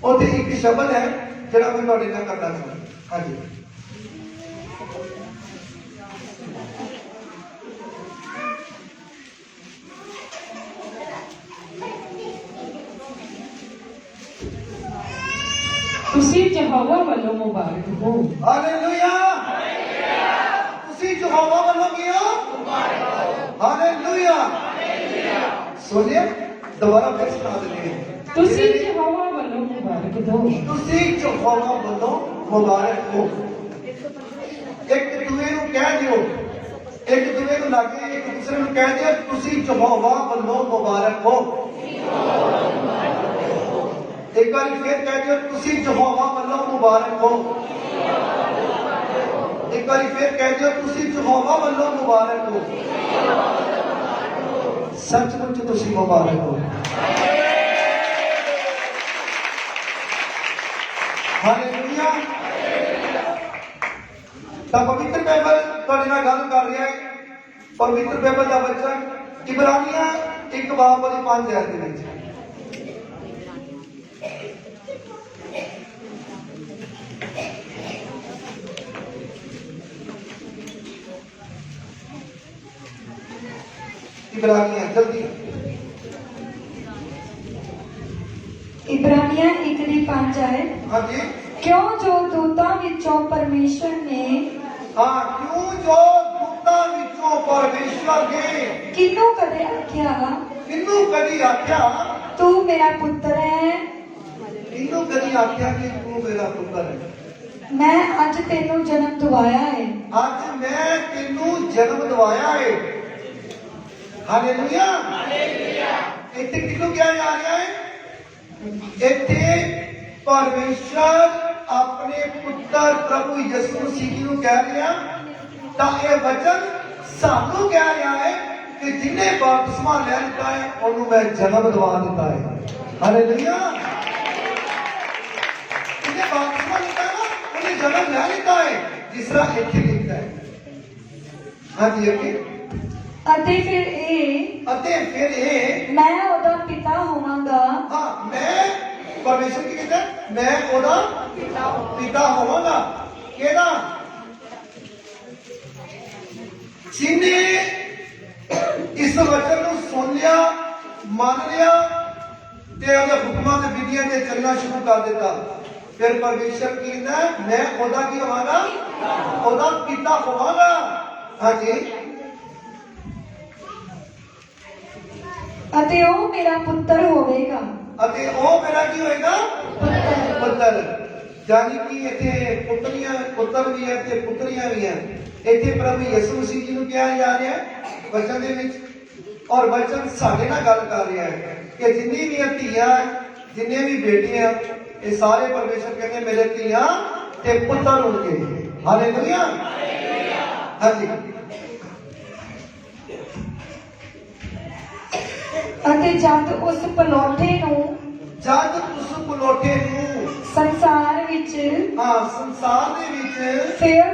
ਉਹਦੇ ਇੱਕ ਸ਼ਬਦ ਹੈ ਜਿਹੜਾ ਮੈਂ ਤੁਹਾਡੇ ਨਾਲ ਕਰਨਾ ਚਾਹੁੰਦਾ। ਹਾਂਜੀ, ਤੁਸੀਂ ਯਹੋਵਾ ਵੱਲੋਂ ਮੁਬਾਰਕ ਹੋ। ਹਾਲੇਲੂਇਆ। ਤੁਸੀਂ ਯਹੋਵਾ ਵੱਲੋਂ ਕੀ ਹੋ? ਮੁਬਾਰਕ ਹੋ। ਹਾਲੇਲੂਇਆ। ਸੁਣਿਆ, ਦੁਬਾਰਾ ਫਿਰ ਸੁਣਾ ਦਿੰਦੇ ਹਾਂ। ਤੁਸੀਂ ਯਹੋਵਾ ਵੱਲੋਂ ਮੁਬਾਰਕ ਹੋ। ਤੁਸੀਂ ਯਹੋਵਾ ਵੱਲੋਂ ਮੁਬਾਰਕ ਹੋ। ਇੱਕ ਦੂਏ ਨੂੰ ਕਹਿ ਦਿਓ, ਇੱਕ ਦੂਏ ਨੂੰ ਲਾਗੇ ਇੱਕ ਦੂਸਰੇ ਨੂੰ ਕਹਿ ਦਿਓ, ਤੁਸੀਂ ਯਹੋਵਾ ਵੱਲੋਂ ਮੁਬਾਰਕ ਹੋ। ਇੱਕ ਵਾਰੀ ਫਿਰ ਕਹਿ ਦਿਓ, ਤੁਸੀਂ ਯਹੋਵਾ ਵੱਲੋਂ ਮੁਬਾਰਕ ਹੋ। ਇੱਕ ਵਾਰੀ ਫਿਰ ਕਹਿ ਦਿਓ, ਤੁਸੀਂ ਯਹੋਵਾ ਵੱਲੋਂ ਮੁਬਾਰਕ ਹੋ। ਸੱਚਮੁੱਚ ਤੁਸੀਂ ਮੁਬਾਰਕ ਹੋ। ਹਾਲੇਲੂਇਆ। ਤਾਂ ਪਵਿੱਤਰ ਬਾਈਬਲ ਤੁਹਾਡੇ ਨਾਲ ਗੱਲ ਕਰ ਰਿਹਾ ਹੈ। ਪਵਿੱਤਰ ਬਾਈਬਲ ਦਾ ਬੱਚਾ ਇਬਰਾਨੀਆਂ 1 ਬਾਬ ਦੀ 5 ਆਇਤ ਦੇ ਵਿੱਚ इब्रानियां जल्दी इब्रानियां 1 ਦੀ 5 ਹੈ। हाँ जी। ਕਿਉਂ ਜੋ ਦੂਤਾਂ ਵਿੱਚੋਂ ਪਰਮੇਸ਼ਰ ਨੇ हाँ, क्यों जो दूतां विचों परमेश्वर ने ਕਿਨੂੰ ਕਦੇ ਆਖਿਆ किन्नू कदी आख्या, ਤੂੰ ਮੇਰਾ ਪੁੱਤਰ ਹੈ, किन्नू कदी आख्या कि तू मेरा पुत्र है। ਮੈਂ ਅੱਜ ਤੈਨੂੰ ਜਨਮ ਦਿਵਾਇਆ ਹੈ। आज मैं तेनू जन्म दवाया है। हालेलुया। इत्थे किन्नू क्या जा रहा है? इत्थे परमेश्वर अपने पुत्र प्रभु यीशु मसीह जी नूं कह रहा, तां ये वचन सानू कह रहा है कि जिन्हें बपतिस्मा ले लिता है उन्होंने मैं जन्म दवा दिता है। हालेलुया। जिन्हें बपतिस्मा लिता है ना उन्हें जन्म ले लिता है, जिस तरह इत्थे लिखता है। हाँ जी, अगे ਅਤੇ ਫਿਰ ਇਹ अते फिर ये ਮੈਂ ਉਹਦਾ ਪਿਤਾ ਹੋਵਾਂਗਾ। हाँ, मैं परमेश्वर की कहता है मैं ओदा पिता होवांगा। केड़ा? जिन्हें इस वचन को सुन लिया, मान लिया ते ओदे हुक्मां ते विधियां ते चलना शुरू कर दिता, फिर परमेश्वर की कहता है मैं ओदा की होवांगा? ओदा पिता होवांगा। हाँ जी। ਅਤੇ ਉਹ ਮੇਰਾ ਪੁੱਤਰ ਹੋਵੇਗਾ। ਅਤੇ ਉਹ ਮੇਰਾ ਕੀ ਹੋਏਗਾ? ਪੁੱਤਰ। ਜਾਨੀ ਕਿ ਇੱਥੇ ਪੁੱਤਰੀਆਂ ਪੁੱਤਰ ਵੀ ਹੈ ਤੇ ਪੁੱਤਰੀਆਂ ਵੀ ਹੈ। ਇੱਥੇ ਪ੍ਰਭੂ ਯਿਸੂ ਮਸੀਹ ਜੀ ਨੂੰ ਕਿਹਾ ਜਾ ਰਿਹਾ ਹੈ ਵਚਨ ਦੇ ਵਿੱਚ, ਔਰ ਵਚਨ ਸਾਡੇ ਨਾਲ ਗੱਲ ਕਰ ਰਿਹਾ ਹੈ ਕਿ ਜਿੰਨੀ ਵੀ ਧੀਆਂ, ਜਿੰਨੇ ਵੀ ਬੇਟੀਆਂ, ਇਹ ਸਾਰੇ ਪਰਮੇਸ਼ਰ ਕਹਿੰਦੇ ਮੇਰੇ ਧੀਆਂ ਤੇ ਪੁੱਤਰ ਹੋਣਗੇ। ਹਾਲੇਲੂਇਆ। ਹਾਂਜੀ। ਅਤੇ ਜਦ ਉਸ ਪਲੋਠੇ ਨੂੰ ਜਦ ਉਸ ਪਲੋਠੇ ਨੂੰ ਸੰਸਾਰ ਵਿੱਚ ਸੰਸਾਰ ਦੇ ਵਿੱਚ ਫੇਰ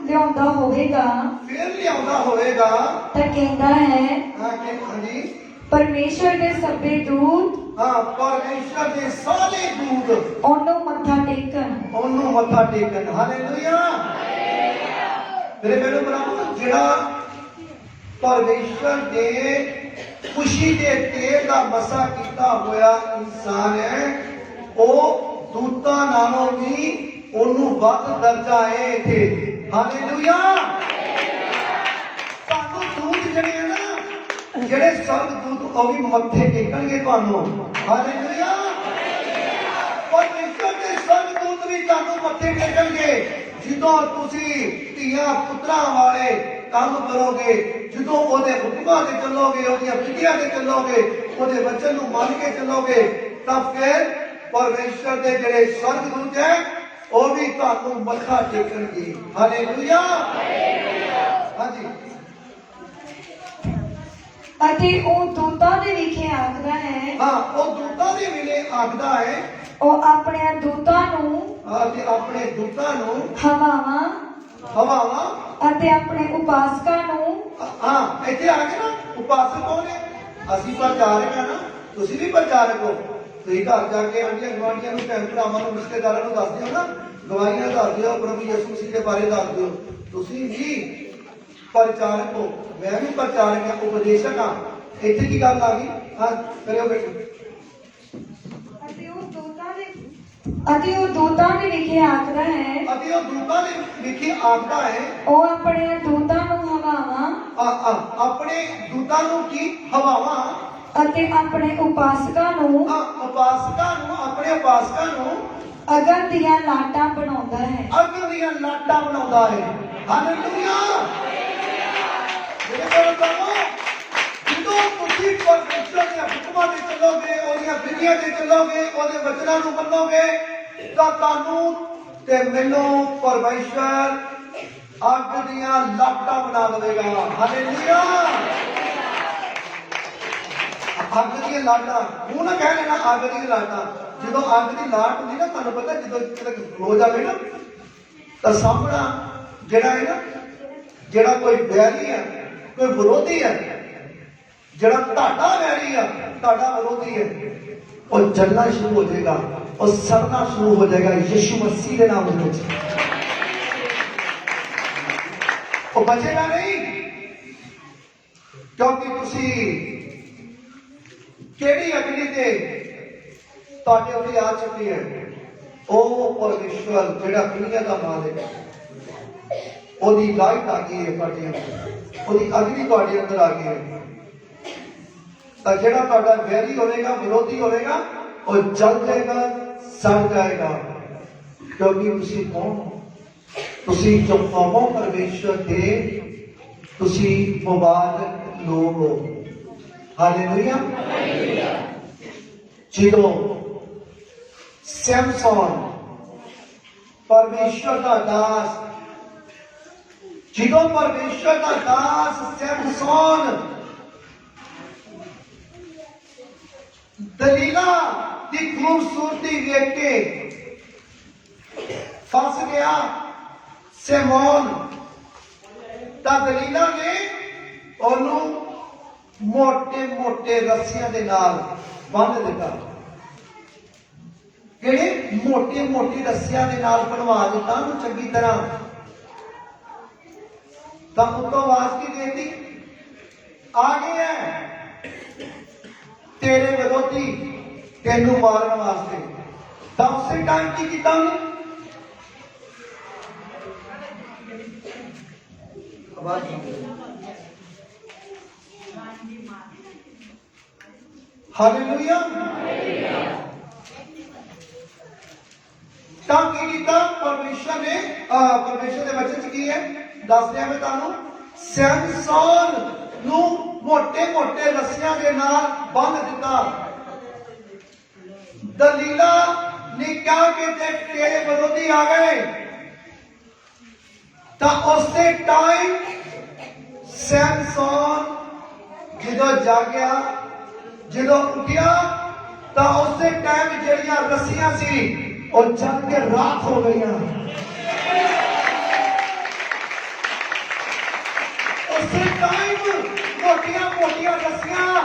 ਲਿਆਉਂਦਾ ਹੋਵੇਗਾ ਫਿਰ ਲਿਆਉਂਦਾ ਹੋਵੇਗਾ ਤਾਂ ਕਹਿੰਦਾ ਹੈ ਹਾਂਜੀ ਪਰਮੇਸ਼ਰ ਦੇ ਸਭੇ ਦੂਤ ਪਰਮੇਸ਼ਰ ਦੇ ਸਾਰੇ ਦੂਤ ਉਹਨੂੰ ਮੱਥਾ ਟੇਕਣ। ਹਾਲੇਲੂਇਆ। ਮੇਰੇ ਭਰਾਵੋ, ਜਿਹੜਾ ਪਰਮੇਸ਼ਰ ਦੇ खुशी के तेल का मसा किया हुआ इंसान है, वो दूतां नालों भी ओनू वध दर्जा है इत्थे। हालेलुया। सानू दूत जिहड़े है ना ਜਿਹੜੇ ਸਵਰਗਦੂਤ ਉਹ ਵੀ ਮੱਥੇ ਟੇਕਣਗੇ ਤੁਹਾਨੂੰ। ਹਾਲੇਲੂਇਆ। ਪਰਮੇਸ਼ਰ ਦੇ ਸਵਰਗਦੂਤ ਵੀ ਤੁਹਾਨੂੰ ਮੱਥੇ ਟੇਕਣਗੇ ਜਦੋਂ ਤੁਸੀਂ ਧੀਆਂ ਪੁੱਤਰਾਂ ਵਾਲੇ ਕੰਮ ਕਰੋਗੇ, ਜਦੋਂ ਉਹਦੇ ਹੁਕਮਾਂ ਤੇ ਚੱਲੋਗੇ, ਉਹਦੀਆਂ ਵਿਧੀਆਂ ਤੇ ਚੱਲੋਗੇ, ਉਹਦੇ ਵਚਨ ਨੂੰ ਮੰਨ ਕੇ ਚੱਲੋਗੇ, ਤਾਂ ਫਿਰ ਪਰਮੇਸ਼ਰ ਦੇ ਜਿਹੜੇ ਸਵਰਗਦੂਤ ਹੈ ਉਹ ਵੀ ਤੁਹਾਨੂੰ ਮੱਥਾ ਟੇਕਣਗੇ। ਹਾਲੇਲੂਇਆ। ਹਾਂਜੀ। ਅਤੇ ਉਹ ਦੂਤਾਂ ਦੇ ਵਿਖੇ ਆਖਦਾ ਹੈ, ਹਾਂ, ਉਹ ਦੂਤਾਂ ਦੇ ਵੇਲੇ ਆਖਦਾ ਹੈ, ਉਹ ਆਪਣੇ ਦੂਤਾਂ ਨੂੰ ਅਤੇ ਆਪਣੇ ਦੂਤਾਂ ਨੂੰ ਹਵਾਵਾਂ ਹਵਾਵਾਂ ਅਤੇ ਆਪਣੇ ਉਪਾਸਕਾਂ ਨੂੰ। ਹਾਂ, ਇੱਥੇ ਆ ਕੇ ਨਾ ਉਪਾਸਕ ਕੌਣ ਹੈ? ਅਸੀਂ ਪ੍ਰਚਾਰਕ ਹਾਂ ਨਾ, ਤੁਸੀਂ ਵੀ ਪ੍ਰਚਾਰਕ ਹੋ। ਤੁਸੀਂ ਘਰ ਜਾ ਕੇ ਆਂਢੀਆਂ ਗੁਆਂਢੀਆਂ ਨੂੰ, ਭੈਣ ਭਰਾਵਾਂ ਨੂੰ, ਰਿਸ਼ਤੇਦਾਰਾਂ ਨੂੰ ਦੱਸਦੇ ਹੋ ਨਾ, ਗਵਾਹੀਆਂ ਦੱਸਦੇ ਹੋ, ਪ੍ਰਭੂ ਯਿਸੂ ਮਸੀਹ ਦੇ ਬਾਰੇ ਦੱਸਦੇ ਹੋ। ਤੁਸੀਂ ਵੀ ਪ੍ਰਚਾਰਕ ਹੋ, ਮੈਂ ਵੀ ਪ੍ਰਚਾਰਕ ਹਾਂ, ਉਪਦੇਸ਼ਕ ਹਾਂ। ਇੱਥੇ ਕੀ ਗੱਲ ਆ ਗਈ? ਹਾਂ, ਕਰਿਓ ਬੇਟੇ। ਅਤੇ ਉਹ ਦੂਤਾਂ ਦੇ ਵਿਖੇ ਆਖਦਾ ਹੈ, ਅਤੇ ਉਹ ਦੂਤਾਂ ਦੇ ਵਿਖੇ ਆਖਦਾ ਹੈ, ਉਹ ਆਪਣੇ ਦੂਤਾਂ ਨੂੰ ਹਵਾਵਾਂ ਆਪਣੇ ਦੂਤਾਂ ਨੂੰ ਕੀ? ਹਵਾਵਾਂ। ਅਤੇ ਆਪਣੇ ਉਪਾਸਕਾਂ ਨੂੰ ਉਪਾਸਕਾਂ ਨੂੰ, ਆਪਣੇ ਉਪਾਸਕਾਂ ਨੂੰ ਅਗਨ ਦੀਆਂ ਲਾਟਾਂ ਬਣਾਉਂਦਾ ਹੈ। ਅਗਨ ਦੀਆਂ ਲਾਟਾਂ ਬਣਾਉਂਦਾ ਹੈ। ਹਾਲੇਲੂਇਆ। ਮੇਰੇ ਕੋਲ ਕਹੋ, ਜਦੋਂ ਤੁਸੀਂ ਪਰਮੇਸ਼ਰ ਦੇ ਹੁਕਮਾਂ ਤੇ ਚੱਲੋਗੇ, ਉਹਦੀਆਂ ਵਿਧੀਆਂ ਤੇ ਚੱਲੋਗੇ, ਉਹਦੇ ਵਚਨਾਂ ਨੂੰ ਮੰਨੋਗੇ, ਤਾਂ ਤੁਹਾਨੂੰ ਤੇ ਮੈਨੂੰ ਪਰਮੇਸ਼ਰ ਅੱਗ ਦੀਆਂ ਲਾਟਾਂ ਬਣਾ ਦੇਵੇਗਾ। ਹਾਲੇਲੂਇਆ। ਅੱਗ ਦੀਆਂ ਲਾਟਾਂ, ਉਹ ਨਾ ਕਹਿ ਲੈਣਾ ਅੱਗ ਦੀਆਂ ਲਾਟਾਂ। ਜਦੋਂ ਅੱਗ ਦੀ ਲਾਟ ਹੁੰਦੀ ਨਾ, ਤੁਹਾਨੂੰ ਪਤਾ ਜਦੋਂ ਕਿਤੇ ਖਲੋ ਜਾਵੇ ਨਾ, ਤਾਂ ਸਾਹਮਣਾ ਜਿਹੜਾ ਹੈ ਨਾ, ਜਿਹੜਾ ਕੋਈ ਵੈਰੀ ਹੈ, ਕੋਈ ਵਿਰੋਧੀ ਹੈ, ਜਿਹੜਾ ਤੁਹਾਡਾ ਵੈਰੀ ਆ, ਤੁਹਾਡਾ ਵਿਰੋਧੀ ਹੈ, ਉਹ ਜਲਣਾ ਸ਼ੁਰੂ ਹੋ ਜਾਏਗਾ, ਉਹ ਸੜਨਾ ਸ਼ੁਰੂ ਹੋ ਜਾਏਗਾ ਯਿਸੂ ਮਸੀਹ ਦੇ ਨਾਮ ਵਿੱਚ। ਉਹ ਬਚੇਗਾ ਨਹੀਂ, ਕਿਉਂਕਿ ਤੁਸੀਂ ਕਿਹੜੀ ਅਗਨੀ ਤੇ ਤੁਹਾਡੇ ਉੱਤੇ ਆ ਚੁੱਕੀ ਹੈ? ਉਹ ਪਰਮੇਸ਼ਵਰ ਜਿਹੜਾ ਦੁਨੀਆ ਦਾ ਮਾਲਿਕ ਹੈ, ਉਹਦੀ ਲਾਈਟ ਆ ਗਈ ਹੈ ਤੁਹਾਡੇ ਅੰਦਰ, ਉਹਦੀ ਅਗਨੀ ਤੁਹਾਡੇ ਅੰਦਰ ਆ ਗਈ ਹੈ। ਤਾਂ ਜਿਹੜਾ ਤੁਹਾਡਾ ਵੈਰੀ ਹੋਵੇਗਾ, ਵਿਰੋਧੀ ਹੋਵੇਗਾ, ਉਹ ਜਲ ਜਾਏਗਾ, ਸੜ ਜਾਏਗਾ। ਕਿਉਂਕਿ ਤੁਸੀਂ ਕੌਣ ਹੋ? ਤੁਸੀਂ ਜੋ ਕੌਮੋਂ ਪਰਮੇਸ਼ਵਰ ਦੇ ਤੁਸੀਂ ਮੁਬਾਰਕ ਲੋਕ ਹੋ। ਹਾਲੇਲੂਇਆ। ਜਦੋਂ ਸੈਮਸਨ ਪਰਮੇਸ਼ਵਰ ਦਾ ਦਾਸ, ਜਦੋਂ ਪਰਮੇਸ਼ਵਰ ਦਾ ਦਾਸ ਸੈਮਸਨ ਦਲੀਲਾ ਦੀ ਖੂਬਸੂਰਤੀ ਵੇਖ ਕੇ ਫਸ ਗਿਆ, ਸੈਮੋਨ ਤਾਂ ਦਲੀਲਾ ਨੇ ਉਹਨੂੰ ਮੋਟੇ ਮੋਟੇ ਰੱਸਿਆਂ ਦੇ ਨਾਲ ਬੰਨ੍ਹ ਦਿੱਤਾ। ਕਿਹੜੇ ਮੋਟੇ ਮੋਟੇ ਰੱਸਿਆਂ ਦੇ ਨਾਲ ਬਣਵਾ ਦਿੱਤਾ ਉਹਨੂੰ ਚੰਗੀ ਤਰ੍ਹਾਂ। ਤਾਂ ਉਤੋਂ ਆਵਾਜ਼ ਕੀ ਦੇਤੀ? ਆ ਗਏ ਹੈ ਤੇਰੇ ਵਿਰੋਧੀ ਤੈਨੂੰ ਮਾਰਨ ਵਾਸਤੇ। ਤਾਂ ਉਸੇ ਟਾਈਮ ਕੀ ਕੀਤਾ ਉਹਨੇ? ਆਵਾਜ਼ ਹਾਲੇਲੂਇਆ। ਤਾਂ ਕੀ ਕੀਤਾ ਪਰਮੇਸ਼ਰ ਨੇ? ਪਰਮੇਸ਼ਰ ਦੇ ਵਚਨ ਚ ਕੀ ਹੈ ਦੱਸ ਰਿਹਾ ਮੈਂ ਤੁਹਾਨੂੰ। ਸੈਮਸਨ ਨੂੰ ਮੋਟੇ ਮੋਟੇ ਰੱਸਿਆਂ ਦੇ ਨਾਲ ਬੰਨ੍ਹ ਦਿੱਤਾ। ਦਲੀਲਾ ਨੇ ਕਿਹਾ ਕਿ ਤੇਰੇ ਵਿਰੋਧੀ ਆ ਗਏ। ਤਾਂ ਉਸੇ ਟਾਈਮ ਸੈਮਸਨ ਜਦੋਂ ਜਾਗਿਆ, ਜਦੋਂ ਉੱਠਿਆ, ਤਾਂ ਉਸੇ ਟਾਈਮ ਜਿਹੜੀਆਂ ਰੱਸੀਆਂ ਸੀ ਉਹ ਜਲ ਕੇ ਰਾਖ ਹੋ ਗਈਆਂ। ਉਸੇ ਟਾਈਮ ਮੋਟੀਆਂ ਮੋਟੀਆਂ ਰੱਸੀਆਂ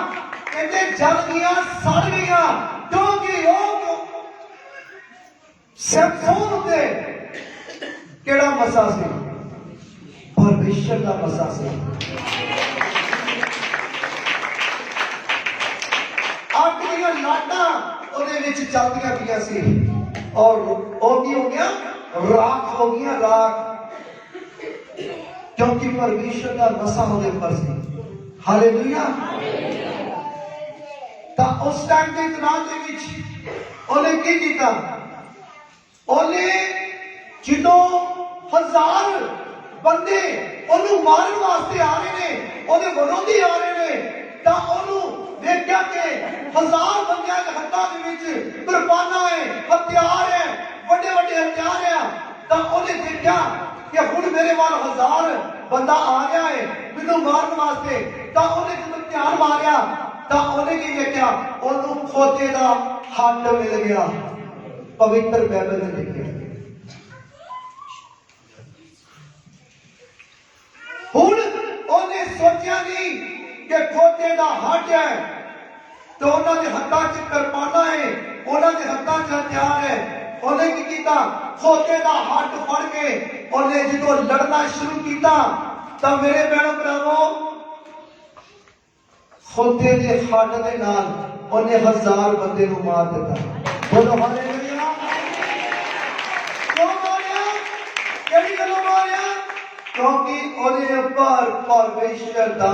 ਕਹਿੰਦੇ ਜਲ ਗਈਆਂ, ਸੜ ਗਈਆਂ, ਕਿਉਂਕਿ ਉਹ ਸੈਮਸਨ ਉੱਤੇ ਕਿਹੜਾ ਮਸਾ ਸੀ? ਪਰਮੇਸ਼ਰ ਦਾ ਮਸਾ ਸੀ। ਅੱਗ ਦੀਆਂ ਲਾਟਾਂ ਉਹਦੇ ਵਿੱਚ ਚੱਲਦੀਆਂ ਪਈਆਂ ਸੀ, ਔਰ ਉਹ ਕੀ ਹੋ ਗਿਆ? ਰਾਖ ਹੋ ਗਈਆਂ, ਰਾਖ। ਕਿਉਂਕਿ ਪਰਮੇਸ਼ਰ ਦਾ ਮਸਾ ਉਹਦੇ ਉੱਪਰ ਸੀ। ਹਾਲੇਲੂਇਆ। ਤਾਂ ਉਸ ਟਾਈਮ ਦੇ ਤਨਾਅ ਦੇ ਵਿੱਚ ਉਹਨੇ ਕੀ ਕੀਤਾ? ਉਹਨੇ ਜਦੋਂ 1000 ਬੰਦੇ ਉਹਨੂੰ ਮਾਰਨ ਵਾਸਤੇ ਆ ਰਹੇ ਨੇ, ਉਹਦੇ ਵਿਰੋਧੀ ਆ ਰਹੇ ਨੇ, ਤਾਂ ਉਹਨੂੰ ਵੇਖਿਆ ਕਿ 1000 ਬੰਦਿਆਂ ਦੇ ਹੱਥਾਂ ਦੇ ਵਿੱਚ ਕਿਰਪਾਨਾਂ ਹੈ, ਹਥਿਆਰ ਹੈ, ਵੱਡੇ ਵੱਡੇ ਹਥਿਆਰ ਹੈ। ਤਾਂ ਉਹਨੇ ਦੇਖਿਆ ਕਿ ਹੁਣ ਮੇਰੇ ਵੱਲ 1000 ਬੰਦਾ ਆ ਗਿਆ ਹੈ ਮੈਨੂੰ ਮਾਰਨ ਵਾਸਤੇ। ਤਾਂ ਉਹਨੇ ਜਦੋਂ ਧਿਆਨ ਮਾਰਿਆ ਤਾਂ ਉਹਨੇ ਕੀ ਵੇਖਿਆ? ਉਹਨੂੰ ਖੋਤੇ ਦਾ ਹੱਡ ਮਿਲ ਗਿਆ। ਪਵਿੱਤਰ ਬਾਈਬਲ ਨੇ ਲਿਖਿਆ। ਹੁਣ ਉਹਨੇ ਸੋਚਿਆ ਨਹੀਂ ਕਿ ਖੋਤੇ ਦਾ ਹੱਡ ਹੈ ਤੇ ਉਹਨਾਂ ਦੇ ਹੱਥਾਂ 'ਚ ਕਿਰਪਾਨਾਂ ਹੈ, ਉਹਨਾਂ ਦੇ ਹੱਥਾਂ 'ਚ ਹਥਿਆਰ ਹੈ। ਉਹਨੇ ਕੀ ਕੀਤਾ? ਖੋਤੇ ਦਾ ਹੱਡ ਫੜ ਕੇ ਉਹਨੇ ਜਦੋਂ ਲੜਨਾ ਸ਼ੁਰੂ ਕੀਤਾ ਤਾਂ ਮੇਰੇ ਭੈਣੋ ਭਰਾਵੋ, ਖੋਤੇ ਦੇ ਹੱਡ ਦੇ ਨਾਲ ਉਹਨੇ 1000 ਬੰਦੇ ਨੂੰ ਮਾਰ ਦਿੱਤਾ। ਬੋਲੋ ਹਾਲੇਲੂਇਆ। ਕਿਉਂ ਮਾਰਿਆ? ਕਿਹੜੀ ਗੱਲੋਂ ਮਾਰਿਆ? ਕਿਉਂਕਿ ਉਹਦੇ ਉੱਪਰ ਪਰਮੇਸ਼ਰ ਦਾ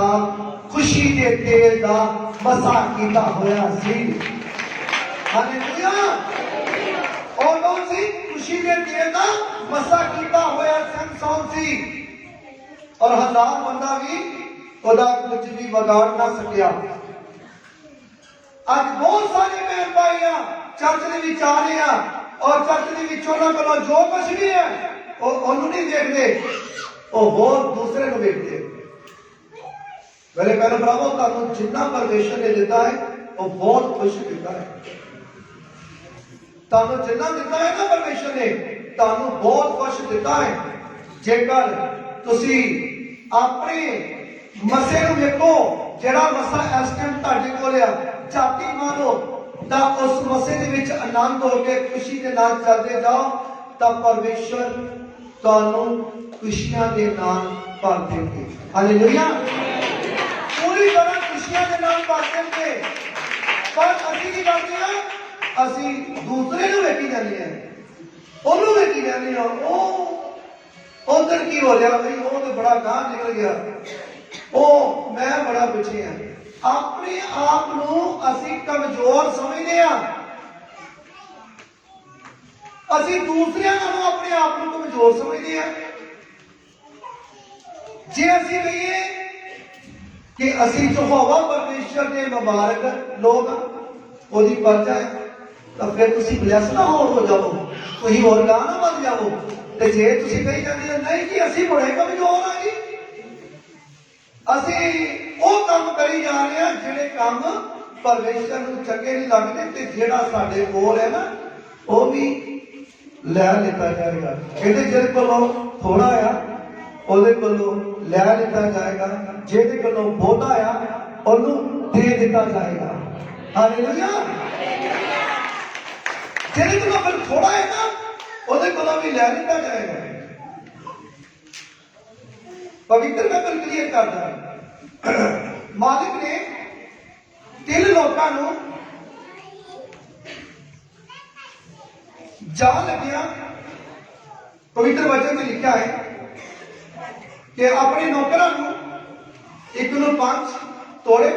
ਖੁਸ਼ੀ ਦੇ ਤੇਲ ਦਾ ਮਸਾ ਕੀਤਾ ਹੋਇਆ ਸੀ। ਹਾਲੇਲੂਇਆ। ਉਹ ਕੌਣ ਸੀ? ਖੁਸ਼ੀ ਦੇ ਤੇਲ ਦਾ ਮਸਾ ਕੀਤਾ ਹੋਇਆ ਸਮਸੌਨ ਸੀ। ਔਰ 1000 ਬੰਦਾ ਵੀ ਉਹਦਾ ਕੁਝ ਵੀ ਵਿਗਾੜ ਨਾ ਸਕਿਆ। ਅੱਜ ਬਹੁਤ ਸਾਰੇ ਭੈਣ ਭਾਈ ਆ ਚਰਚ ਦੇ ਵਿੱਚ ਆ ਰਹੇ ਆ, ਔਰ ਚਰਚ ਦੇ ਵਿੱਚ ਉਹਨਾਂ ਕੋਲੋਂ ਜੋ ਕੁਝ ਵੀ ਹੈ ਉਹਨੂੰ ਨਹੀਂ ਦੇਖਦੇ, ਉਹ ਹੋਰ ਦੂਸਰੇ ਨੂੰ ਵੇਖਦੇ। ਮੇਰੇ ਭੈਣ ਭਰਾਵੋ, ਤੁਹਾਨੂੰ ਜਿੰਨਾ ਪਰਮੇਸ਼ਰ ਨੇ ਦਿੱਤਾ ਹੈ ਉਹ ਬਹੁਤ ਖੁਸ਼ ਦਿੱਤਾ ਹੈ। ਤੁਹਾਨੂੰ ਜਿੰਨਾ ਦਿੱਤਾ ਹੈ ਨਾ ਪਰਮੇਸ਼ਰ ਨੇ, ਤੁਹਾਨੂੰ ਬਹੁਤ ਕੁਝ ਦਿੱਤਾ ਹੈ। ਜੇਕਰ ਤੁਸੀਂ ਆਪਣੇ ਮਸੇ ਨੂੰ ਵੇਖੋ, ਜਿਹੜਾ ਮਸਾ ਇਸ ਟਾਈਮ ਤੁਹਾਡੇ ਕੋਲ ਆ, ਝਾਤੀ ਮਾਰੋ ਤਾਂ ਉਸ ਮਸੇ ਦੇ ਵਿੱਚ ਆਨੰਦ ਹੋ ਕੇ ਖੁਸ਼ੀ ਦੇ ਨਾਲ ਚੱਲਦੇ ਜਾਓ, ਤਾਂ ਪਰਮੇਸ਼ਰ ਤੁਹਾਨੂੰ ਖੁਸ਼ੀਆਂ ਦੇ ਨਾਲ ਭਰ ਦੇਣਗੇ। ਹਾਲੇਲੂਇਆ। ਪੂਰੀ ਤਰ੍ਹਾਂ ਖੁਸ਼ੀਆਂ ਦੇ ਨਾਲ ਭਰ ਦੇਣਗੇ। ਪਰ ਅਸੀਂ ਕੀ ਕਰਦੇ ਹਾਂ? ਅਸੀਂ ਦੂਸਰੇ ਨੂੰ ਵੇਖੀ ਜਾਂਦੇ ਹਾਂ, ਉਹਨੂੰ ਵੇਖੀ ਜਾਂਦੇ ਹਾਂ। ਉਹ ਉਧਰ ਕੀ ਹੋ ਰਿਹਾ ਬਈ, ਉਹ ਤਾਂ ਬੜਾ ਗਾਂਹ ਨਿਕਲ ਗਿਆ, ਉਹ ਮੈਂ ਬੜਾ ਪਿੱਛੇ ਹਾਂ। ਆਪਣੇ ਆਪ ਨੂੰ ਅਸੀਂ ਕਮਜ਼ੋਰ ਸਮਝਦੇ ਹਾਂ। ਅਸੀਂ ਦੂਸਰਿਆਂ ਨਾਲੋਂ ਆਪਣੇ ਆਪ ਨੂੰ ਕਮਜ਼ੋਰ ਸਮਝਦੇ ਹਾਂ। ਜੇ ਅਸੀਂ ਕਹੀਏ ਕਿ ਅਸੀਂ ਯਹੋਵਾ ਪਰਮੇਸ਼ਰ ਦੇ ਮੁਬਾਰਕ ਲੋਕ, ਉਹਦੀ ਪਰਜਾ ਹੈ, ਤਾਂ ਫਿਰ ਤੁਸੀਂ ਬਲੈਸ ਨਾ ਹੋ ਜਾਓ, ਤੁਸੀਂ ਹੋਰ ਗਾਂਹ ਨਾ ਵੱਧ ਜਾਓ। ਤੇ ਜੇ ਤੁਸੀਂ ਕਹੀ ਜਾਂਦੇ ਹੋ ਨਹੀਂ ਜੀ ਅਸੀਂ ਬੜੇ ਕਮਜ਼ੋਰ ਹਾਂ ਜੀ, ਅਸੀਂ ਉਹ ਕੰਮ ਕਰੀ ਜਾ ਰਹੇ ਹਾਂ ਜਿਹੜੇ ਕੰਮ ਪਰਮੇਸ਼ਰ ਨੂੰ ਚੰਗੇ ਨਹੀਂ ਲੱਗਦੇ, ਤੇ ਜਿਹੜਾ ਸਾਡੇ ਕੋਲ ਹੈ ਨਾ ਉਹ ਵੀ ਲੈ ਲਿੱਤਾ ਜਾਏਗਾ। ਇਹਦੇ ਜਿਹਦੇ ਕੋਲੋਂ ਥੋੜਾ ਆ ਉਹਦੇ ਕੋਲੋਂ ਲੈ ਲਿੱਤਾ ਜਾਏਗਾ, ਜਿਹਦੇ ਕੋਲੋਂ ਬਹੁਤਾ ਆ ਉਹਨੂੰ ਦੇ ਦਿੱਤਾ ਜਾਏਗਾ। ਹਾਲੇਲੂਇਆ। ਜਿਹਦੇ ਕੋਲੋਂ ਫਿਰ ਥੋੜਾ ਹੈ ਨਾ ਉਹਦੇ ਕੋਲੋਂ ਵੀ ਲੈ ਲਿੱਤਾ ਜਾਏਗਾ। ਪਵਿੱਤਰ ਬਾਈਬਲ ਕਲੀਅਰ ਕਰਦਾ ਹੈ। ਮਾਲਿਕ ਨੇ 3 ਲੋਕਾਂ ਨੂੰ ਜਾ ਲੱਗਿਆ। ਪਵਿੱਤਰ ਵਚਨ ਵਿੱਚ ਲਿਖਿਆ ਹੈ ਕਿ ਆਪਣੇ ਨੌਕਰਾਂ ਨੂੰ, ਇੱਕ ਨੂੰ 5 ਤੋੜੇ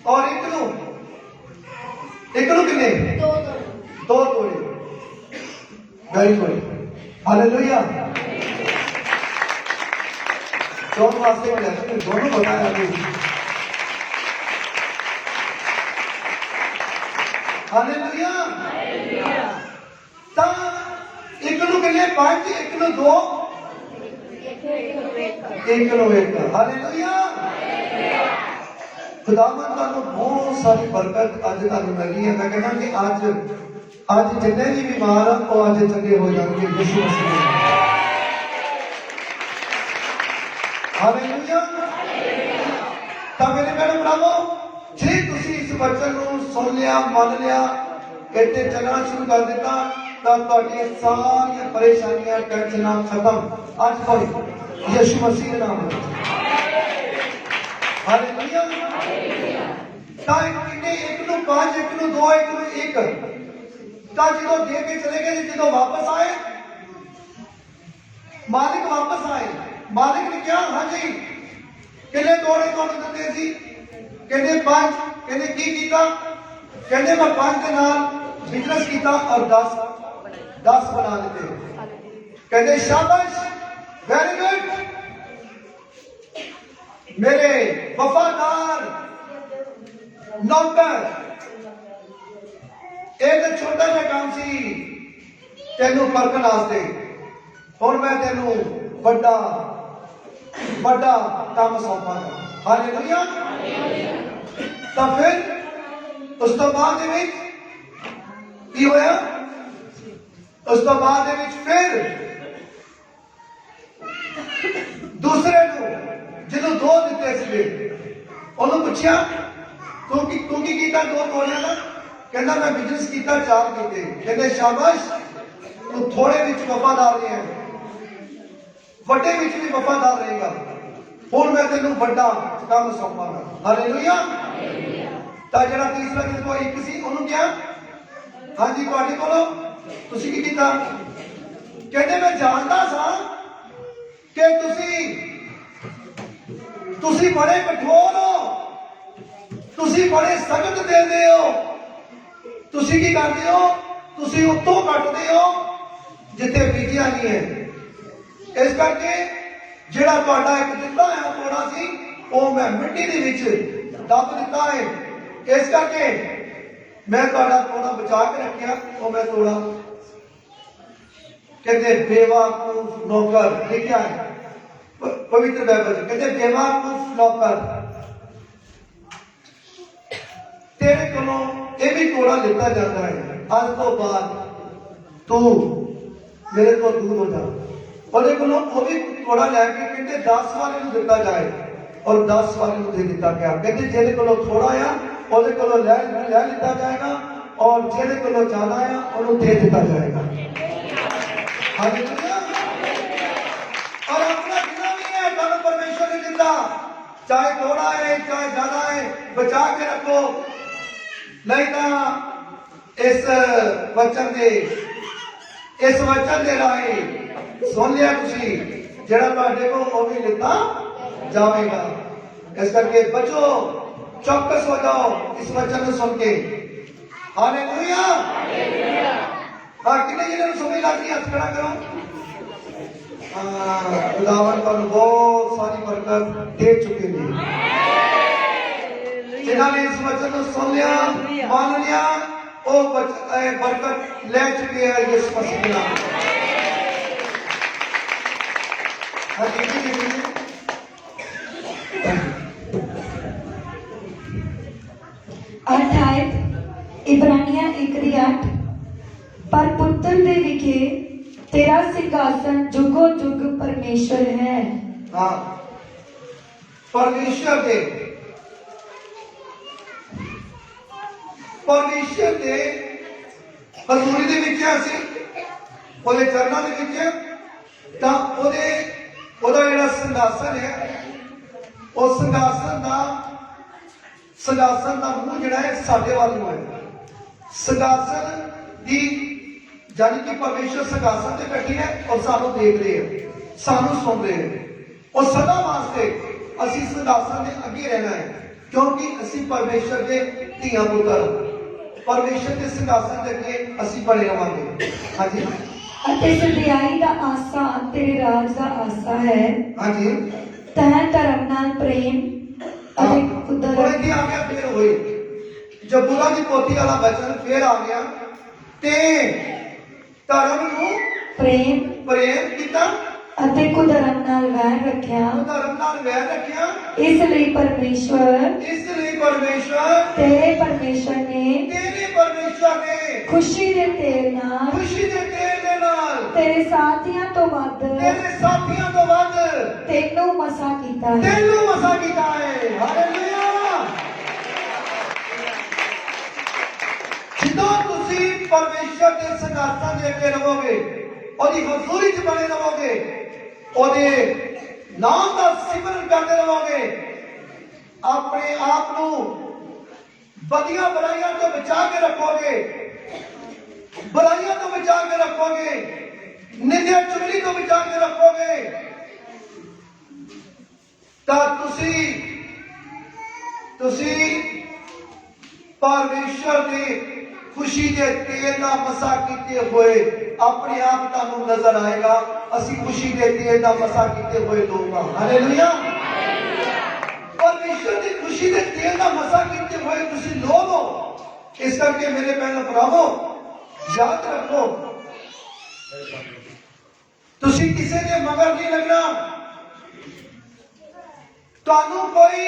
ਔਰ ਇੱਕ ਨੂੰ ਕਿੰਨੇ? 2 ਤੋੜੇ। Very good. हालेलुया। दोनों वास्ते में जाते हैं, दोनों बताया अभी। हालेलुया। ता एक नु कितने 5, एक नु 2, एक नु 1। हालेलुया। खुदावन ਤੁਹਾਨੂੰ ਬਹੁਤ ਸਾਰੀ ਬਰਕਤ ਅੱਜ ਤੁਹਾਨੂੰ ਮਿਲੀ ਹੈ। ਮੈਂ ਕਹਿੰਦਾ ਕਿ ਅੱਜ ਜਿੰਨੇ ਵੀ ਬਿਮਾਰ ਆ ਉਹ ਅੱਜ ਚੰਗੇ ਹੋ ਜਾਣਗੇ ਯਿਸੂ ਮਸੀਹ ਦੇ ਨਾਮ। ਹਾਲੇਲੂਇਆ। ਤਾਂ ਮੇਰੇ ਭੈਣੋ ਭਰਾਵੋ, ਜੇ ਤੁਸੀਂ ਇਸ ਵਚਨ ਨੂੰ ਸੁਣ ਲਿਆ, ਮੰਨ ਲਿਆ, ਇੱਥੇ ਚੱਲਣਾ ਸ਼ੁਰੂ ਕਰ ਦਿੱਤਾ, ਤਾਂ ਤੁਹਾਡੀਆਂ ਸਾਰੀਆਂ ਪਰੇਸ਼ਾਨੀਆਂ, ਟੈਨਸ਼ਨਾਂ ਖਤਮ ਅੱਜ ਤੋਂ ਯਿਸੂ ਮਸੀਹ ਦੇ ਨਾਮ ਵਿੱਚ। हालेलुया। ਤਾਂ ਕਿੰਨੇ? ਇੱਕ ਨੂੰ 5, ਇੱਕ ਨੂੰ 2, ਇੱਕ ਨੂੰ 1। ਤਾਂ ਜਦੋਂ ਦੇ ਕੇ ਚਲੇ ਗਏ, ਜਦੋਂ ਵਾਪਸ ਆਏ, ਮਾਲਿਕ ਵਾਪਸ ਆਏ, ਮਾਲਿਕ ਨੇ ਕਿਹਾ ਹਾਂਜੀ किन्ने तोड़े तुहानू दित्ते सी? कहंदे 5। कहंदे की कीता? कहंदे मैं 5 के नाल बिजनेस कीता और 10 बना दिते। कहंदे शाबाश, वेरी गुड, मेरे वफादार नौकर। एक छोटा जिहा काम सी तेनू परखण वास्ते, हुण मैं तेनू बड़ा बड़ा काम सौंपांगा। हालेलुया। तो फिर उस तो बाद दे विच की होया? उस तो बाद दे विच फिर दूसरे नू ਜਦੋਂ 2 ਦਿੱਤੇ ਸੀਗੇ ਉਹਨੂੰ ਪੁੱਛਿਆ ਤੂੰ ਕੀ ਕੀਤਾ 2 ਤੋੜਿਆਂ ਦਾ? ਕਹਿੰਦਾ ਮੈਂ ਬਿਜ਼ਨਸ ਕੀਤਾ 4 ਕੀਤੇ। ਕਹਿੰਦੇ ਸ਼ਾਬਾਸ਼, ਤੂੰ ਥੋੜੇ ਵਿੱਚ ਵਫਾਦਾਰ ਰਿਹਾ, ਵੱਡੇ ਵਿੱਚ ਵੀ ਵਫਾਦਾਰ ਰਹੇਗਾ। ਹੁਣ ਮੈਂ ਤੈਨੂੰ ਵੱਡਾ ਕੰਮ ਸੌਂਪਾਂਗਾ। ਹਾਲੇਲੂਇਆ। ਤਾਂ ਜਿਹੜਾ ਤੀਸਰਾ ਜਦੋਂ ਇੱਕ ਸੀ ਉਹਨੂੰ ਕਿਹਾ ਹਾਂਜੀ ਤੁਹਾਡੇ ਕੋਲੋਂ ਤੁਸੀਂ ਕੀ ਕੀਤਾ? ਕਹਿੰਦੇ ਮੈਂ ਜਾਣਦਾ ਸਾਂ ਕਿ ਤੁਸੀਂ ਬੜੇ ਕਠੋਰ ਹੋ, ਤੁਸੀਂ ਬੜੇ ਸਖਤ ਦਿੰਦੇ ਹੋ, ਤੁਸੀਂ ਕੀ ਕਰਦੇ ਹੋ? ਤੁਸੀਂ ਉੱਤੋਂ ਕੱਟਦੇ ਹੋ ਜਿੱਥੇ ਬੀਜਿਆ ਨਹੀਂ ਹੈ। ਇਸ ਕਰਕੇ ਜਿਹੜਾ ਤੁਹਾਡਾ ਇੱਕ ਦਿੱਤਾ ਹੈ ਤੋੜਾ ਸੀ ਉਹ ਮੈਂ ਮਿੱਟੀ ਦੇ ਵਿੱਚ ਦੱਬ ਦਿੱਤਾ ਹੈ। ਇਸ ਕਰਕੇ ਮੈਂ ਤੁਹਾਡਾ ਤੋੜਾ ਬਚਾ ਕੇ ਰੱਖਿਆ, ਉਹ ਮੈਂ ਤੋੜਾ। ਕਹਿੰਦੇ ਬੇਵਕੂਫ ਨੌਕਰ, ਲਿਖਿਆ ਹੈ पवित्र बाइबल कहते बेवकूफ नौकर, तेरे कोलों ये भी तोड़ा लिता जाता है, आज तो बाद तू मेरे को दूर हो जा। और कोलों वो भी तोड़ा लैके कहते 10 वाले को दिता जाए और 10 वाले को दे दिता गया। कहते जेरे कोलों थोड़ा आ ਉਹਦੇ ਕੋਲੋਂ ਲੈ ਲਿੱਤਾ ਜਾਏਗਾ और जेरे कोलों ज्यादा आ ਉਹਨੂੰ दे दिता जाएगा। हालेलुया। और अपना जितना भी है ਤੁਹਾਨੂੰ परमेश्वर ने दिता, चाहे थोड़ा है चाहे ज्यादा है, बचा के रखो। नहीं तो इस वचन दे राही सुन लिया तुसी ਜਿਹੜਾ ਤੁਹਾਡੇ ਕੋਲ ਉਹ ਵੀ ਲਿੱਤਾ ਜਾਵੇਗਾ। इस करके बचो, चौकस हो जाओ इस वचन को सुन के। हालेलुया। हाँ, कितने जिन्होंने समझ लगती है? हाथ खड़ा करो। खुदावन को बहुत सारी बरकत दे चुके हैं जिन्होंने इस वचन को सुन लिया, मान लिया, वो बरकत ले चुके हैं यीशु मसीह के नाम। अर्थात इब्रानिया 1:8 पर पुत्र दे विखे तेरा सिंहासन जुगो जुग परमेश्वर है। हाँ, परमेश्वर दे हजूरी दे विच असीं ਉਹਦੇ ਚਰਨਾਂ ਦੇ ਵਿੱਚ ਤਾਂ ਉਹਦਾ ਜਿਹੜਾ ਸਿੰਘਾਸਨ ਹੈ ਉਹ ਸਿੰਘਾਸਨ ਦਾ ਮੂੰਹ ਜਿਹੜਾ ਹੈ ਸਾਡੇ ਵੱਲ ਨੂੰ ਹੈ। ਸਿੰਘਾਸਨ ਦੀ यानी कि परमेश्वर सिंहासन से बैठी है और सानू देख रहे हैं, सानू सुन रहे हैं। और सदा वास्ते असी सिंहासन के अगे रहना है क्योंकि असी परमेश्वर के धीआं पुत्र, परमेश्वर के सिंहासन के अगे असी बने रहांगे। हाँ जी। अते सदियाई दा आसा तेरे राज दा आसा है। हाँ जी। तह धर्म नाल प्रेम अते उदर आ गया फिर होई जब बुला की पोथी वाला वचन फिर आ गया ते धर्म नूं प्रेम कीता अते कुधर्म नाल वैर रखिया। इसलिए परमेश्वर तेरे परमेश्वर ने खुशी दे तेल नाल तेरे साथियां तो वध तेनू मसा कीता है। हालेलुया। ਜਦੋਂ ਤੁਸੀਂ परमेश्वर के सिंहासन दे अगे रहोगे, ਉਹਦੀ ਹਜ਼ੂਰੀ 'ਚ ਬਣੇ ਰਹੋਗੇ, ਉਹਦੇ ਨਾਮ ਦਾ ਸਿਮਰਨ ਕਰਦੇ ਰਹੋਗੇ, ਆਪਣੇ ਆਪ ਨੂੰ ਬਦੀਆਂ ਬੁਰਾਈਆਂ ਤੋਂ ਬਚਾ ਕੇ ਰੱਖੋਗੇ, ਬੁਰਾਈਆਂ ਤੋਂ ਬਚਾ ਕੇ ਰੱਖੋਗੇ, ਨਿੰਦਿਆ ਚੁਗਲੀ ਤੋਂ ਬਚਾ ਕੇ ਰੱਖੋਗੇ, ਤਾਂ ਤੁਸੀਂ ਪਰਮੇਸ਼ਰ ਦੇ ਖੁਸ਼ੀ ਦੇ ਤੇਲ ਦਾ ਮਸਾ ਕੀਤੇ ਹੋਏ ਆਪਣੇ ਆਪ ਤੁਹਾਨੂੰ ਨਜ਼ਰ ਆਏਗਾ। ਅਸੀਂ ਖੁਸ਼ੀ ਦੇ ਤੇਲ ਦਾ ਮਸਾ ਕੀਤੇ ਹੋਏ ਲੋਕ ਹਾਂ। ਹਾਲੇਲੂਇਆ। ਪਰਮੇਸ਼ਰ ਦੀ ਖੁਸ਼ੀ ਦੇ ਤੇਲ ਦਾ ਮਸਾ ਕੀਤੇ ਹੋਏ ਤੁਸੀਂ ਲੋਕ ਹੋ। ਇਸ ਕਰਕੇ ਮੇਰੇ ਭੈਣ ਭਰਾਵੋ ਯਾਦ ਰੱਖੋ, ਤੁਸੀਂ ਕਿਸੇ ਦੇ ਮਗਰ ਨਹੀਂ ਲੱਗਣਾ। ਤੁਹਾਨੂੰ ਕੋਈ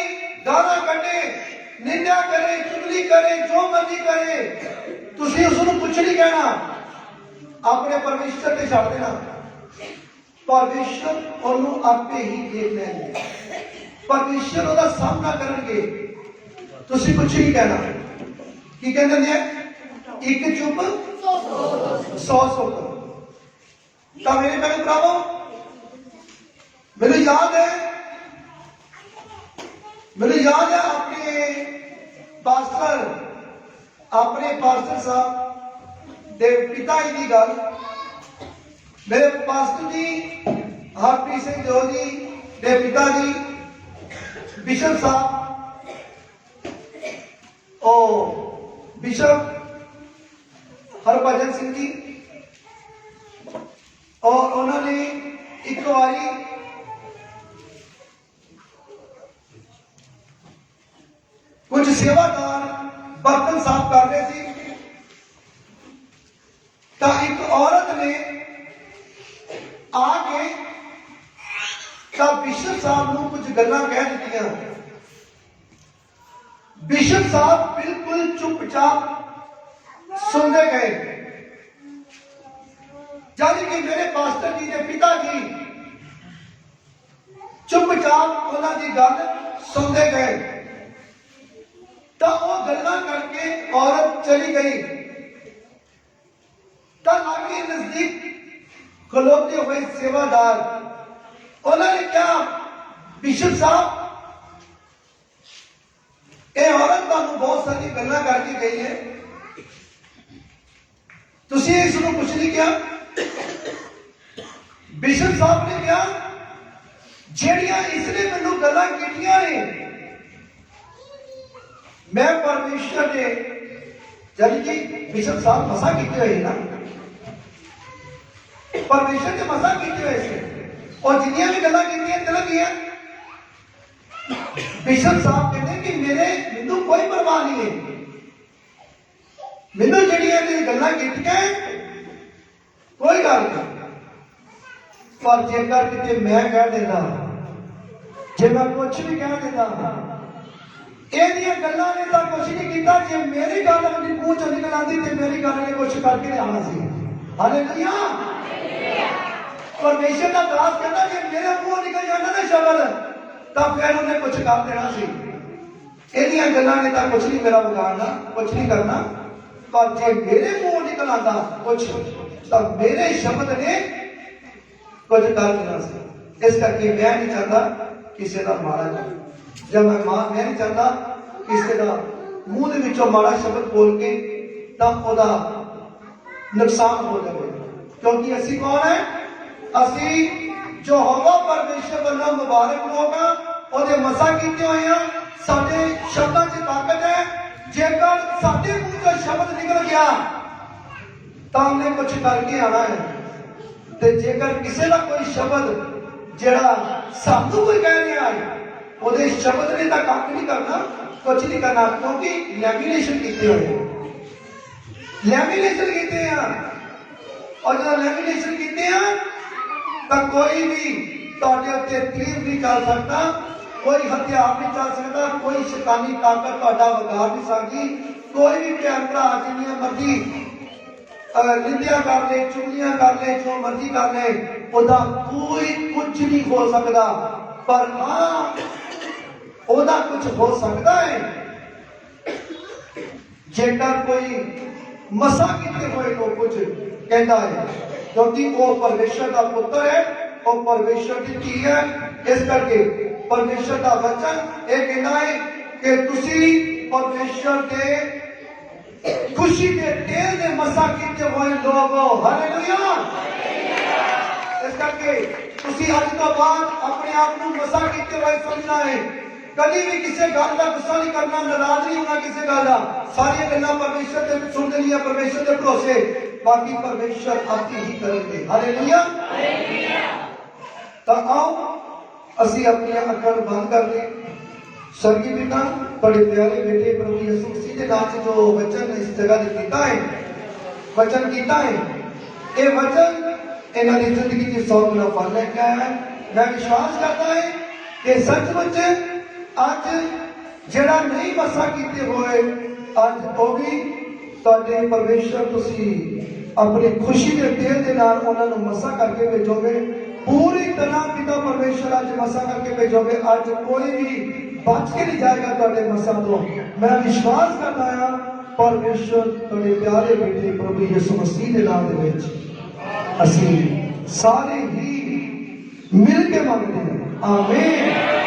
ਗਾਲਾਂ ਕੱਢੇ, ਨਿੰਦਿਆ ਕਰੇ, ਚੁਗਲੀ ਕਰੇ, ਜੋ ਮਰਜ਼ੀ ਕਰੇ, ਤੁਸੀਂ ਉਸ ਨੂੰ ਕੁਝ ਨਹੀਂ ਕਹਿਣਾ, ਆਪਣੇ ਪਰਮੇਸ਼ਰ ਤੇ ਛੱਡ ਦੇਣਾ। ਪਰਮੇਸ਼ਰ ਉਹਨੂੰ ਆਪੇ ਹੀ ਦੇਖ ਲੈਣਗੇ, ਪਰਮੇਸ਼ਰ ਉਹਦਾ ਸਾਹਮਣਾ ਕਰਨਗੇ। ਤੁਸੀਂ ਕੁਝ ਨਹੀਂ ਕਹਿਣਾ। ਕੀ ਕਹਿੰਦੇ ਨੇ? ਇੱਕ ਚੁੱਪ 100 ਸੁੱਖ। ਤਾਂ ਮੇਰੇ ਭੈਣ ਭਰਾਵੋ, ਮੈਨੂੰ ਯਾਦ ਹੈ ਆਪਣੇ ਪਾਸਟਰ ਸਾਹਿਬ ਦੇ ਪਿਤਾ ਜੀ ਦੀ ਗੱਲ। ਮੇਰੇ ਪਾਸਟਰ ਜੀ ਹਰਪ੍ਰੀਤ ਸਿੰਘ ਜੋ ਜੀ ਦੇ ਪਿਤਾ ਜੀ ਬਿਸ਼ਪ ਸਾਹਿਬ, ਉਹ ਬਿਸ਼ਪ ਹਰਭਜਨ ਸਿੰਘ ਜੀ, और उन्होंने एक बारी कुछ सेवादार बर्तन साफ कर रहे थे, तो एक औरत ने आके बिशप साहब को कुछ गल्लां कह दी। बिशप साहब बिल्कुल चुपचाप सुनते गए। यानी कि मेरे पास्टर जी के पिता जी चुपचाप उन्होंने गल सुनते गए। तो वो गल्लां करके औरत चली गई। तो आगे नजदीक खलोते हुए सेवादार उन्होंने क्या, बिशप साहब ये औरत तुहानू बहुत सारी गल्लां करके गई है, तुसीं इसनूं कुछ नहीं किया। बिशप साहब ने कहा, ਜਿਹੜੀਆਂ इसने मैनू गल्लां कीतियां ने, मैं परमेश्वर ने जब जी बिशप साहब मसा कीते हुए ना, परमेश्वर ने मसा कीते हुए से, और जिन्नियां भी गल्लां कीतियां चल गईयां। बिशप साहब कहते कि मैनू कोई परवाह नहीं है, मैनू ਜਿਹੜੀਆਂ ਨੇ गल्लां कीतियां कोई गल नहीं। पर जेकर किते मैं कह देना, जे मैं कुछ भी कह देना, ਇਹਦੀਆਂ ਗੱਲਾਂ ਨੇ ਤਾਂ ਕੁਝ ਨਹੀਂ ਕੀਤਾ। ਜੇ ਮੇਰੀ ਗੱਲ ਆਪਣੀ ਮੂੰਹ ਚੋਂ ਨਿਕਲ ਆਉਂਦੀ ਤੇ ਮੇਰੀ ਗੱਲ ਨੇ ਕੁਝ ਕਰਕੇ ਆਉਣਾ ਸੀ। ਹਾਲੇਲੂਇਆ। ਪਰਮੇਸ਼ਰ ਦਾ ਦਾਸ ਕਹਿੰਦਾ ਜੇ ਮੇਰੇ ਮੂੰਹੋਂ ਨਿਕਲ ਜਾਂਦਾ ਨਾ ਸ਼ਬਦ, ਤਾਂ ਫਿਰ ਉਹਨੇ ਕੁਝ ਕਰ ਦੇਣਾ ਸੀ। ਇਹਦੀਆਂ ਗੱਲਾਂ ਨੇ ਤਾਂ ਕੁਝ ਨਹੀਂ ਮੇਰਾ ਵਿਗਾੜਨਾ, ਕੁਝ ਨਹੀਂ ਕਰਨਾ। ਪਰ ਜੇ ਮੇਰੇ ਮੂੰਹੋਂ ਨਿਕਲ ਆਉਂਦਾ ਕੁਝ, ਤਾਂ ਮੇਰੇ ਸ਼ਬਦ ਨੇ ਕੁਝ ਕਰ ਦੇਣਾ ਸੀ। ਇਸ ਕਰਕੇ ਮੈਂ ਨਹੀਂ ਚਾਹੁੰਦਾ ਕਿਸੇ ਦਾ ਮਾੜਾ ਜਾਵੇ। जब मैं नहीं चाहता किसी का मुंह के विचों माड़ा शब्द बोल के तब नुकसान हो जाए। क्योंकि असी कौन है? असी जो होगा परमेश्वर वालों मुबारक लोग हाँ, और मसा किए हुए हैं। साडे शब्दों च ताकत है। जेकर साडे मुंह चो शब्द निकल गया तो हमने कुछ करके आना है। ते जेकर किसी का कोई शब्द जिहड़ा सानू कोई कह रहा है, ਉਹਦੇ ਸ਼ਬਦ ਨੇ ਤਾਂ ਕੱਖ ਨਹੀਂ ਕਰਨਾ, ਕੁਝ ਨਹੀਂ ਕਰਨਾ। ਕਿਉਂਕਿ ਲੈਮੀਨੇਸ਼ਨ ਕੀਤੇ ਹੋਏ, ਲੈਮੀਨੇਸ਼ਨ ਕੀਤੇ ਆ। ਔਰ ਜਦੋਂ ਲੈਮੀਨੇਸ਼ਨ ਕੀਤੇ ਆ ਤਾਂ ਕੋਈ ਵੀ ਤੁਹਾਡੇ ਉੱਤੇ ਤੀਰ ਨਹੀਂ ਚੱਲ ਸਕਦਾ, ਕੋਈ ਹਥਿਆਰ ਨਹੀਂ ਚੱਲ ਸਕਦਾ, ਕੋਈ ਸ਼ੈਤਾਨੀ ਤਾਕਤ ਤੁਹਾਡਾ ਵਿਗਾੜ ਨਹੀਂ ਸਕਦੀ। ਕੋਈ ਵੀ ਭੈਣ ਭਰਾ ਜਿੰਨੀਆਂ ਮਰਜ਼ੀ ਨਿੰਦਿਆ ਕਰ ਲੈ, ਚੁਗਲੀਆਂ ਕਰ ਲੈ, ਜੋ ਮਰਜ਼ੀ ਕਰ ਲੈ, ਉਹਦਾ ਕੋਈ ਕੁਝ ਨਹੀਂ ਹੋ ਸਕਦਾ। पर हाँ ओदा कुछ हो सकता है जेकर कोई मसा किते हुए को कुछ कहता है, क्योंकि वो परमेश्वर का पुत्र है, वो परमेश्वर की धी है। इस करके परमेश्वर का वचन ये कहना है कि तुसी परमेश्वर के खुशी के तेल ने मसा किते हुए लोग हो। हालेलुया। इस करके ਤੁਸੀਂ ਅੱਜ ਤੋਂ ਬਾਅਦ ਆਪਣੇ ਆਪ ਨੂੰ ਮਸਾ ਕੀਤੇ ਹੋਏ ਸਮਝਣਾ ਹੈ। ਕਦੀ ਵੀ ਕਿਸੇ ਗੱਲ ਦਾ ਗੁੱਸਾ ਨਹੀਂ ਕਰਨਾ, ਨਾਰਾਜ਼ ਨਹੀਂ ਹੋਣਾ ਕਿਸੇ ਗੱਲ ਦਾ। ਸਾਰੀਆਂ ਗੱਲਾਂ ਪਰਮੇਸ਼ਰ ਦੇ ਸੁਣ ਦੇਣੀਆਂ, ਪਰਮੇਸ਼ਰ ਦੇ ਭਰੋਸੇ, ਬਾਕੀ ਪਰਮੇਸ਼ਰ ਆਪੇ ਹੀ ਕਰਨਗੇ। ਹਾਲੇਲੂਇਆ। ਤਾਂ ਆਓ ਅਸੀਂ ਆਪਣੀਆਂ ਅੱਖਾਂ ਨੂੰ ਬੰਦ ਕਰ ਲਈਏ। स्वर्गीय पिता, बड़े प्यारे बेटे प्रभु यीशु मसीह के नाम से जो वचन इस जगह ते कीता है, वचन कीता है, ये वचन इन्हां दी जिंदगी च 100 गुना फल लेके आया है। मैं विश्वास करता है कि सचमुच अज जेड़ा नहीं मसा कीते हुए अज वो भी तुहाडे परमेश्वर तुसी अपनी खुशी के तेल के नाल उन्हां नूं मसा करके भेजोगे। पूरी तरह पिता परमेश्वर अज मसा करके भेजोगे। अज कोई भी बच के नहीं जाएगा तुहाडे मसा तो। मैं विश्वास करता हां परमेश्वर तुहाडे प्यारे बेटे प्रभु यीशु मसीह के नाम दे विच असीं सारे ही मिल के मंगते हैं। आमीन।